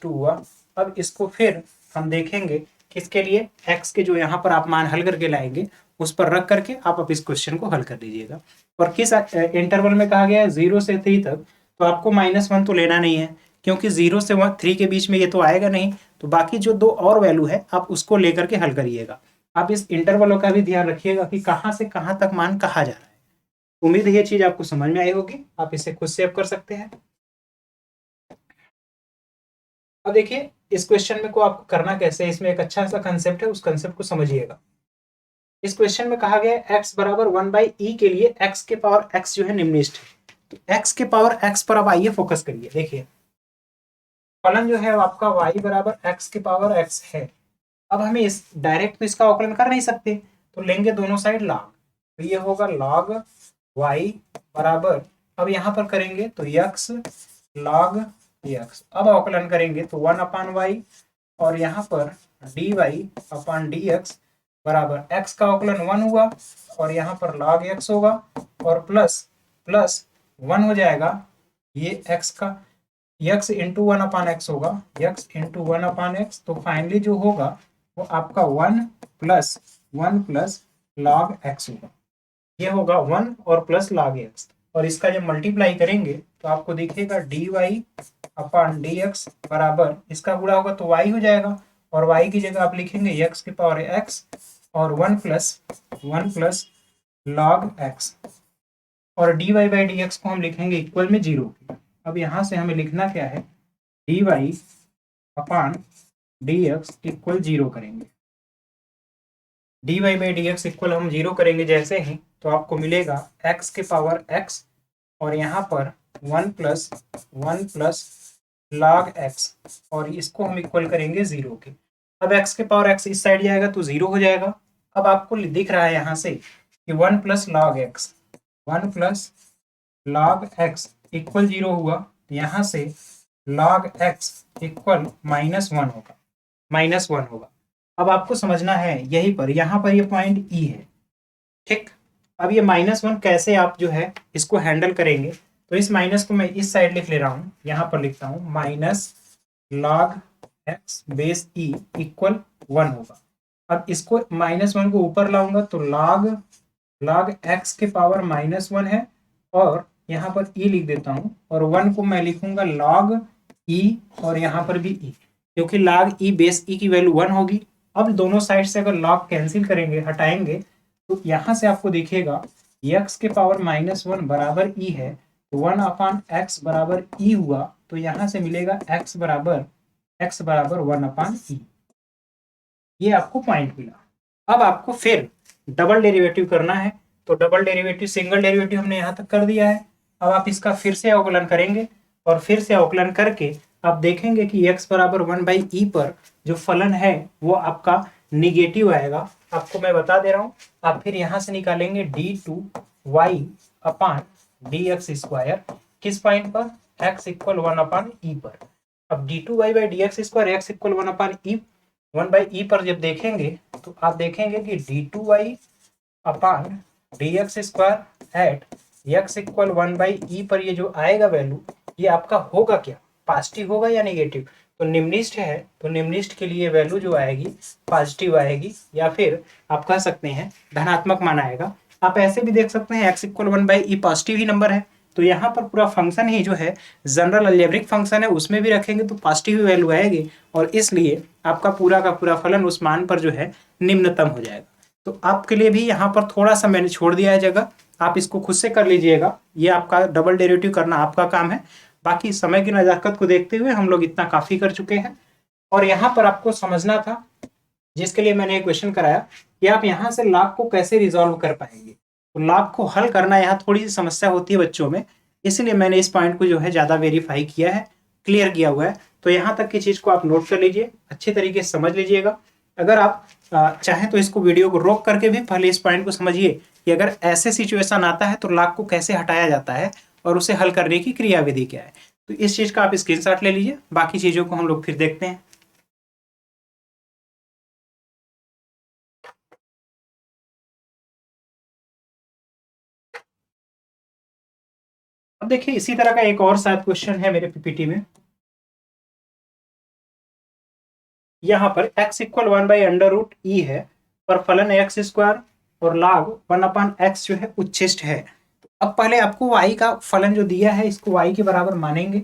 हुआ। अब इसको फिर हम देखेंगे किसके लिए, x के जो यहाँ पर आप मान हल करके लाएंगे उस पर रख करके आप अब इस क्वेश्चन को हल कर दीजिएगा। और किस इंटरवल में कहा गया है 0 से 3 तक, तो आपको -1 तो लेना नहीं है क्योंकि 0 से 3 के बीच में ये तो आएगा नहीं, तो बाकी जो 2 और वैल्यू है आप उसको लेकर के हल करिएगा। आप इस इंटरवलों का भी ध्यान रखिएगा कि कहाँ से कहाँ तक मान कहा जा रहा है। उम्मीद है ये चीज आपको समझ में आई होगी, आप इसे खुद सेव कर सकते हैं। अब देखिए इस क्वेश्चन में को आपको करना कैसे है, इसमें एक अच्छा सा कंसेप्ट है, उस कंसेप्ट को समझिएगा। इस क्वेश्चन में कहा गया है x बराबर 1/e के लिए x के पावर x जो है निम्नलिखित है, तो x के पावर x पर अब आइए फोकस करिए। देखिए फलन जो है आपका y बराबर x के पावर x है। अब हमें इस डायरेक्ट तो इसका अवकलन कर नहीं सकते, तो लेंगे दोनों साइड log, तो ये होगा log y बराबर, अब यहाँ पर करेंगे तो x log x, अब अवकलन करेंगे तो 1/y और यहाँ पर dy/dx बराबर x का अवकलन 1 हुआ और यहाँ पर log x होगा और प्लस 1 हो जाएगा, ये x का x इंटू 1/x होगा, x इंटू 1/x, तो फाइनली जो होगा वो आपका 1 प्लस log x होगा, ये होगा 1 और प्लस log x, और इसका जब मल्टीप्लाई करेंगे तो आपको दिखेगा dy/dx बराबर, इसका गुणा होगा तो y हो जाएगा और y की जगह आप लिखेंगे x की पावर x और 1 प्लस log x, और dy/dx को हम लिखेंगे इक्वल में 0। अब यहाँ से हमें लिखना क्या है, dy/dx इक्वल 0 करेंगे, dy/dx इक्वल हम 0 करेंगे जैसे ही, तो आपको मिलेगा x के पावर x और यहाँ पर 1 प्लस log x, और इसको हम इक्वल करेंगे 0 के। अब x के पावर x इस साइड जाएगा तो 0 हो जाएगा। अब आपको दिख रहा है यहाँ से कि 1 प्लस log x इक्वल 0 हुआ, तो यहाँ से log x इक्वल -1 होगा। अब आपको समझना है यहीं पर, यहाँ पर ये पॉइंट E है, ठीक। अब ये -1 कैसे आप जो है इसको हैंडल करेंगे, तो इस माइनस को मैं इस साइड लिख ले रहा हूँ, यहाँ पर लिखता हूँ -log x base E equal 1 होगा। अब इसको -1 को ऊपर लाऊंगा तो log x के पावर -1 है और यहाँ पर E लिख देता हूँ, और 1 को मैं लिखूंगा log E और यहाँ पर भी E, क्योंकि log E बेस E की वैल्यू 1 होगी। अब दोनों साइड से अगर log कैंसिल करेंगे, हटाएंगे, तो यहाँ से आपको दिखेगा x के पावर -1 बराबर E है, तो 1/x बराबर E हुआ, तो यहाँ से मिलेगा x बराबर 1/E, ये आपको पॉइंट मिला। अब आपको फिर डबल डेरिवेटिव करना है, तो डबल डेरिवेटिव, सिंगल डेरिवेटिव हमने यहाँ तक कर दिया है। अब आप इसका फिर से अवकलन करेंगे और फिर से अवकलन करके आप देखेंगे कि x बराबर 1/e पर जो फलन है वो आपका निगेटिव आएगा। आपको मैं बता दे रहा हूँ, आप फिर यहाँ से निकालेंगे d2y अपान dx स्क्वायर, किस पॉइंट पर, x इक्वल 1/e पर। अब d2y by dx square x equal 1/e पर जब देखेंगे तो आप देखेंगे कि d2y upon dx square at x equal 1/e पर ये जो आएगा वैल्यू, ये आपका होगा क्या, पॉजिटिव होगा या नेगेटिव। तो निम्नलिखित है, तो निम्नलिखित के लिए वैल्यू जो आएगी पॉजिटिव आएगी, या फिर आप कह सकते हैं धनात्मक मान आएगा। आप ऐसे भी देख सकते हैं x इक्वल 1/e पॉजिटिव ही नंबर है, तो यहाँ पर पूरा फंक्शन ही जो है जनरल अलजेब्रिक फंक्शन है, उसमें भी रखेंगे तो पॉजिटिव वैल्यू आएगी, और इसलिए आपका पूरा का पूरा फलन उस मान पर जो है निम्नतम हो जाएगा। तो आपके लिए भी यहाँ पर थोड़ा सा मैंने छोड़ दिया है जगह, आप इसको खुद से कर लीजिएगा, ये आपका डबल डेरिवेटिव करना आपका काम है। बाकी समय की नजाकत को देखते हुए हम लोग इतना काफी कर चुके हैं। और यहाँ पर आपको समझना था, जिसके लिए मैंने एक क्वेश्चन कराया कि आप यहाँ से log को कैसे रिजॉल्व कर पाएंगे। तो log को हल करना यहाँ थोड़ी सी समस्या होती है बच्चों में, इसलिए मैंने इस पॉइंट को जो है ज्यादा वेरीफाई किया है, क्लियर किया हुआ है। तो यहाँ तक की चीज को आप नोट कर लीजिए, अच्छे तरीके से समझ लीजिएगा। अगर आप चाहें तो इसको वीडियो को रोक करके भी पहले इस पॉइंट को समझिए कि अगर ऐसे सिचुएशन आता है तो log को कैसे हटाया जाता है और उसे हल करने की क्रियाविधि क्या है। तो इस चीज का आप स्क्रीनशॉट ले लीजिए, बाकी चीजों को हम लोग फिर देखते हैं। अब देखिए इसी तरह का एक और शायद क्वेश्चन है मेरे पीपीटी में। यहाँ पर x इक्वल 1/√e है, पर फलन x स्क्वायर और log 1/x जो है उच्छिष्ट है। तो अब पहले आपको y का फलन जो दिया है इसको y के बराबर मानेंगे,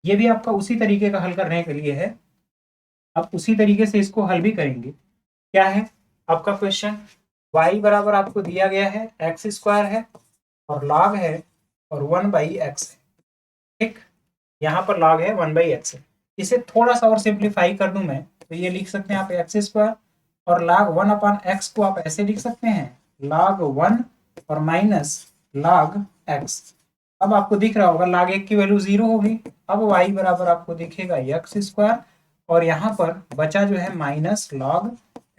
ये भी आपका उसी तरीके का हल करने के लिए है। आप उसी तरीके से इसको हल भी करेंगे। क्या है आपका क्वेश्चन, y बराबर आपको दिया गया है x स्क्वायर है और log है और 1/x है, ठीक। यहाँ पर log है 1/x है। इसे थोड़ा सा और सिंप्लीफाई कर दूं मैं तो ये लिख सकते हैं आप x स्क्वायर, और log 1/x को आप ऐसे लिख सकते हैं log 1 और माइनस log x। अब आपको दिख रहा होगा log 1 की वैल्यू 0 होगी। अब y बराबर आपको दिखेगा x स्क्वायर, और यहाँ पर बचा जो है माइनस log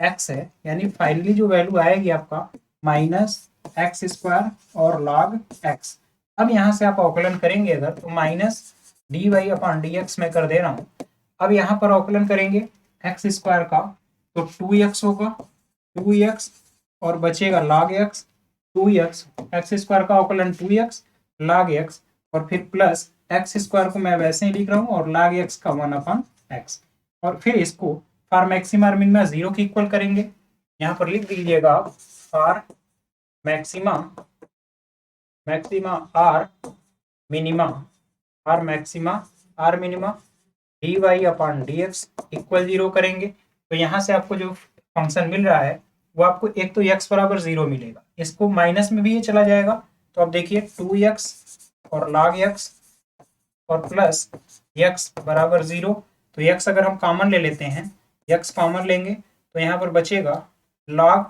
x है, यानी फाइनली जो वैल्यू आएगी आपका माइनस x स्क्वायर और log x। अब यहाँ से आप अवकलन करेंगे अगर तो माइनस dy/dx में कर दे रहा हूँ। अब यहाँ पर अवकलन करेंगे x स्क्वायर का तो 2x होगा, 2x और बचेगा log x, 2x, x square का अवकलन 2x log x, और फिर प्लस x स्क्वायर को मैं वैसे ही लिख रहा हूँ और log x का 1/x, और फिर इसको फॉर मैक्सिमा और मिनिमा 0 की इक्वल करेंगे। यहाँ पर लिख दीजिएगा आप for maxima or minima, or maxima or minima dy/dx equal 0 करेंगे। तो यहाँ से आपको जो फंक्शन मिल रहा है वो आपको एक तो x बराबर 0 मिलेगा, इसको माइनस में भी ये चला जाएगा, तो आप देखिए 2x और log x और प्लस x बराबर 0। तो x अगर हम कॉमन ले लेते हैं, x कॉमन लेंगे तो यहाँ पर बचेगा log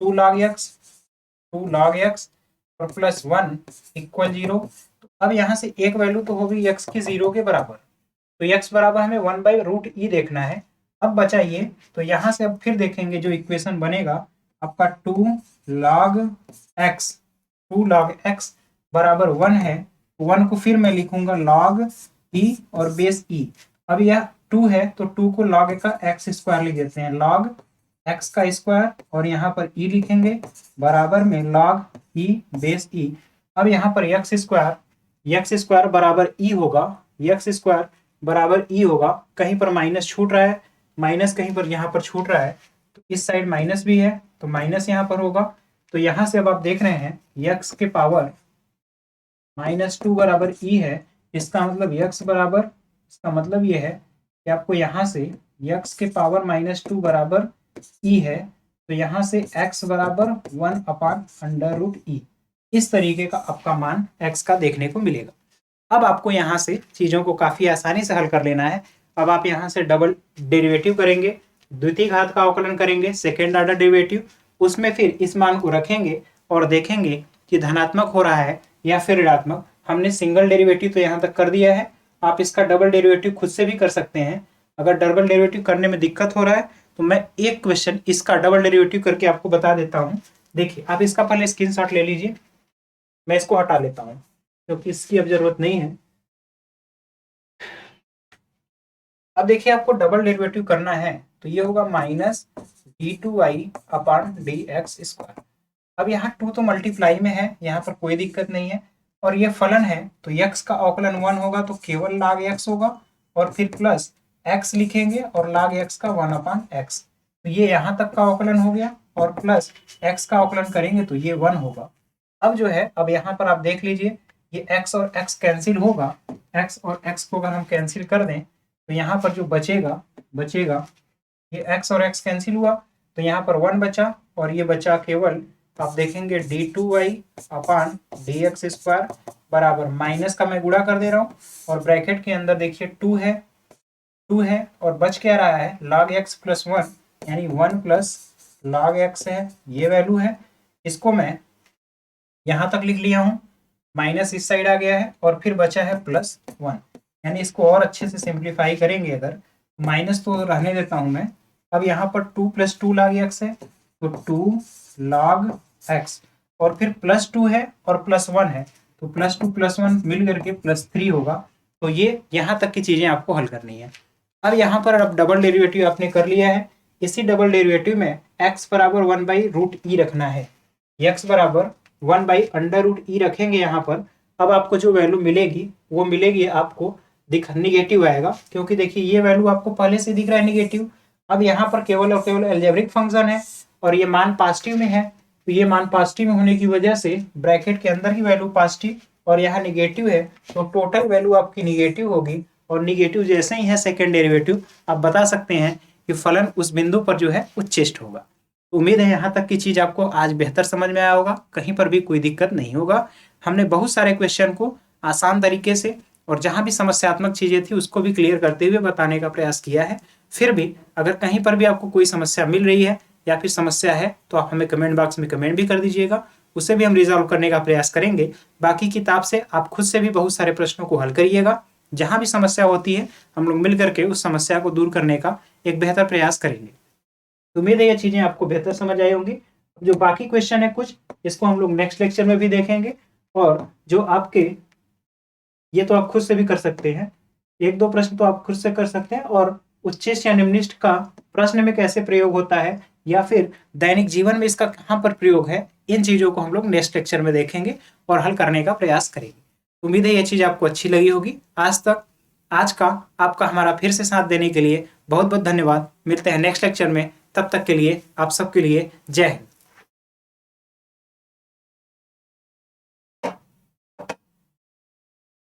2 log x और प्लस 1 इक्वल 0। तो अब यहाँ से एक वैल्यू तो होगी x की 0 के बराबर, तो x बराबर हमें 1/√e देखना है। अब बचा ये, तो यहाँ से अब फिर देखेंगे जो इक्वेशन बनेगा आपका 2 log x बराबर 1 है। 1 को फिर मैं लिखूंगा log e और बेस e। अब यह 2 है तो 2 को log का x स्क्वायर लिख देते हैं, log x का स्क्वायर, और यहाँ पर e लिखेंगे बराबर में log e बेस e। अब यहाँ पर x स्क्वायर बराबर e होगा, x स्क्वायर बराबर e होगा, कहीं पर माइनस छूट रहा है, माइनस कहीं पर यहाँ पर छूट रहा है, तो इस साइड माइनस भी है तो माइनस यहाँ पर होगा। तो यहाँ से अब आप देख रहे हैं x के पावर -2 बराबर e है, इसका मतलब x बराबर, इसका मतलब ये है कि आपको यहाँ से x के पावर -2 बराबर e है, तो यहाँ से x बराबर 1/√e, इस तरीके का आपका मान x का देखने को मिलेगा। अब आपको यहाँ से चीज़ों को काफ़ी आसानी से हल कर लेना है। अब आप यहाँ से डबल डेरिवेटिव करेंगे, द्वितीय घात का अवकलन करेंगे, सेकेंड ऑर्डर डेरिवेटिव, उसमें फिर इस मान को रखेंगे और देखेंगे कि धनात्मक हो रहा है या फिर ऋणात्मक। हमने सिंगल डेरिवेटिव तो यहाँ तक कर दिया है, आप इसका डबल डेरिवेटिव खुद से भी कर सकते हैं। अगर डबल डेरिवेटिव करने में दिक्कत हो रहा है तो मैं एक क्वेश्चन इसका डबल डेरिवेटिव करके आपको बता देता हूँ। देखिए, आप इसका पहले स्क्रीनशॉट ले लीजिए, मैं इसको हटा लेता हूँ क्योंकि इसकी अब जरूरत नहीं है। अब देखिए, आपको डबल डेरिवेटिव करना है तो ये होगा minus d2y upon dx square. अब यहाँ 2 तो मल्टीप्लाई में है, यहाँ पर कोई दिक्कत नहीं है, और ये फलन है तो x का अवकलन 1 होगा तो केवल log x होगा, और फिर प्लस x लिखेंगे और log x का 1 अपॉन x, तो ये यहाँ तक का अवकलन हो गया, और प्लस x का अवकलन करेंगे तो ये 1 होगा। अब जो है, अब यहाँ पर आप देख लीजिए, ये x और x कैंसिल होगा, x और x को अगर हम कैंसिल कर दें तो यहाँ पर जो बचेगा ये x और x कैंसिल हुआ तो यहाँ पर 1 बचा, और ये बचा केवल, आप देखेंगे d2y अपॉन dx स्क्वायर बराबर, माइनस का मैं गुणा कर दे रहा हूँ, और ब्रैकेट के अंदर देखिए 2 है और बच क्या रहा है log x प्लस 1, यानी 1 प्लस log x है, ये वैल्यू है। इसको मैं यहाँ तक लिख लिया हूँ, माइनस इस साइड आ गया है, और फिर बचा है प्लस 1, यानी इसको और अच्छे से सिंप्लीफाई करेंगे अगर, माइनस तो रहने देता हूं मैं। अब यहाँ पर 2 प्लस 2 log x है तो 2 log x, और फिर प्लस 2 है और प्लस 1 है तो प्लस 2 प्लस 1 मिल करके प्लस 3 होगा। तो ये यहाँ तक की चीजें आपको हल करनी है। अब यहाँ पर अब डबल डेरिवेटिव आपने कर लिया है, इसी डबल डेरिवेटिव में x बराबर 1/√e रखना है, x बराबर 1/√e रखेंगे यहाँ पर। अब आपको जो वैल्यू मिलेगी वो मिलेगी आपको निगेटिव आएगा, क्योंकि देखिए ये वैल्यू आपको पहले से दिख रहा है निगेटिव। अब यहाँ पर केवल और केवल अलजेब्रिक फंक्शन है और ये मान पॉजिटिव में है, तो ये मान पॉजिटिव में होने की वजह से ब्रैकेट के अंदर की वैल्यू पॉजिटिव और यहाँ निगेटिव है, तो टोटल वैल्यू आपकी निगेटिव होगी, और निगेटिव जैसे ही है सेकेंड डेरिवेटिव, आप बता सकते हैं कि फलन उस बिंदु पर जो है उच्चेष्ट होगा। उम्मीद है यहाँ तक की चीज आपको आज बेहतर समझ में आया होगा, कहीं पर भी कोई दिक्कत नहीं होगा। हमने बहुत सारे क्वेश्चन को आसान तरीके से और जहां भी समस्यात्मक चीजें थी उसको भी क्लियर करते हुए बताने का प्रयास किया है। फिर भी अगर कहीं पर भी आपको कोई समस्या मिल रही है या फिर समस्या है तो आप हमें कमेंट बॉक्स में कमेंट भी कर दीजिएगा, उसे भी हम रिजॉल्व करने का प्रयास करेंगे। बाकी किताब से आप खुद से भी बहुत सारे प्रश्नों को हल करिएगा, जहां भी समस्या होती है हम लोग मिल करके उस समस्या को दूर करने का एक बेहतर प्रयास करेंगे। उम्मीद है ये चीजें आपको बेहतर समझ आई होंगी। जो बाकी क्वेश्चन है कुछ, इसको हम लोग नेक्स्ट लेक्चर में भी देखेंगे, और जो आपके ये तो आप खुद से भी कर सकते हैं, 1-2 प्रश्न तो आप खुद से कर सकते हैं, और उच्चेष्ट या निम्निष्ट का प्रश्न में कैसे प्रयोग होता है या फिर दैनिक जीवन में इसका कहाँ पर प्रयोग है, इन चीजों को हम लोग नेक्स्ट लेक्चर में देखेंगे और हल करने का प्रयास करेंगे। उम्मीद है ये चीज आपको अच्छी लगी होगी। आज का आपका हमारा फिर से साथ देने के लिए बहुत बहुत धन्यवाद। मिलते हैं नेक्स्ट लेक्चर में, तब तक के लिए आप सबके लिए जय हिंद।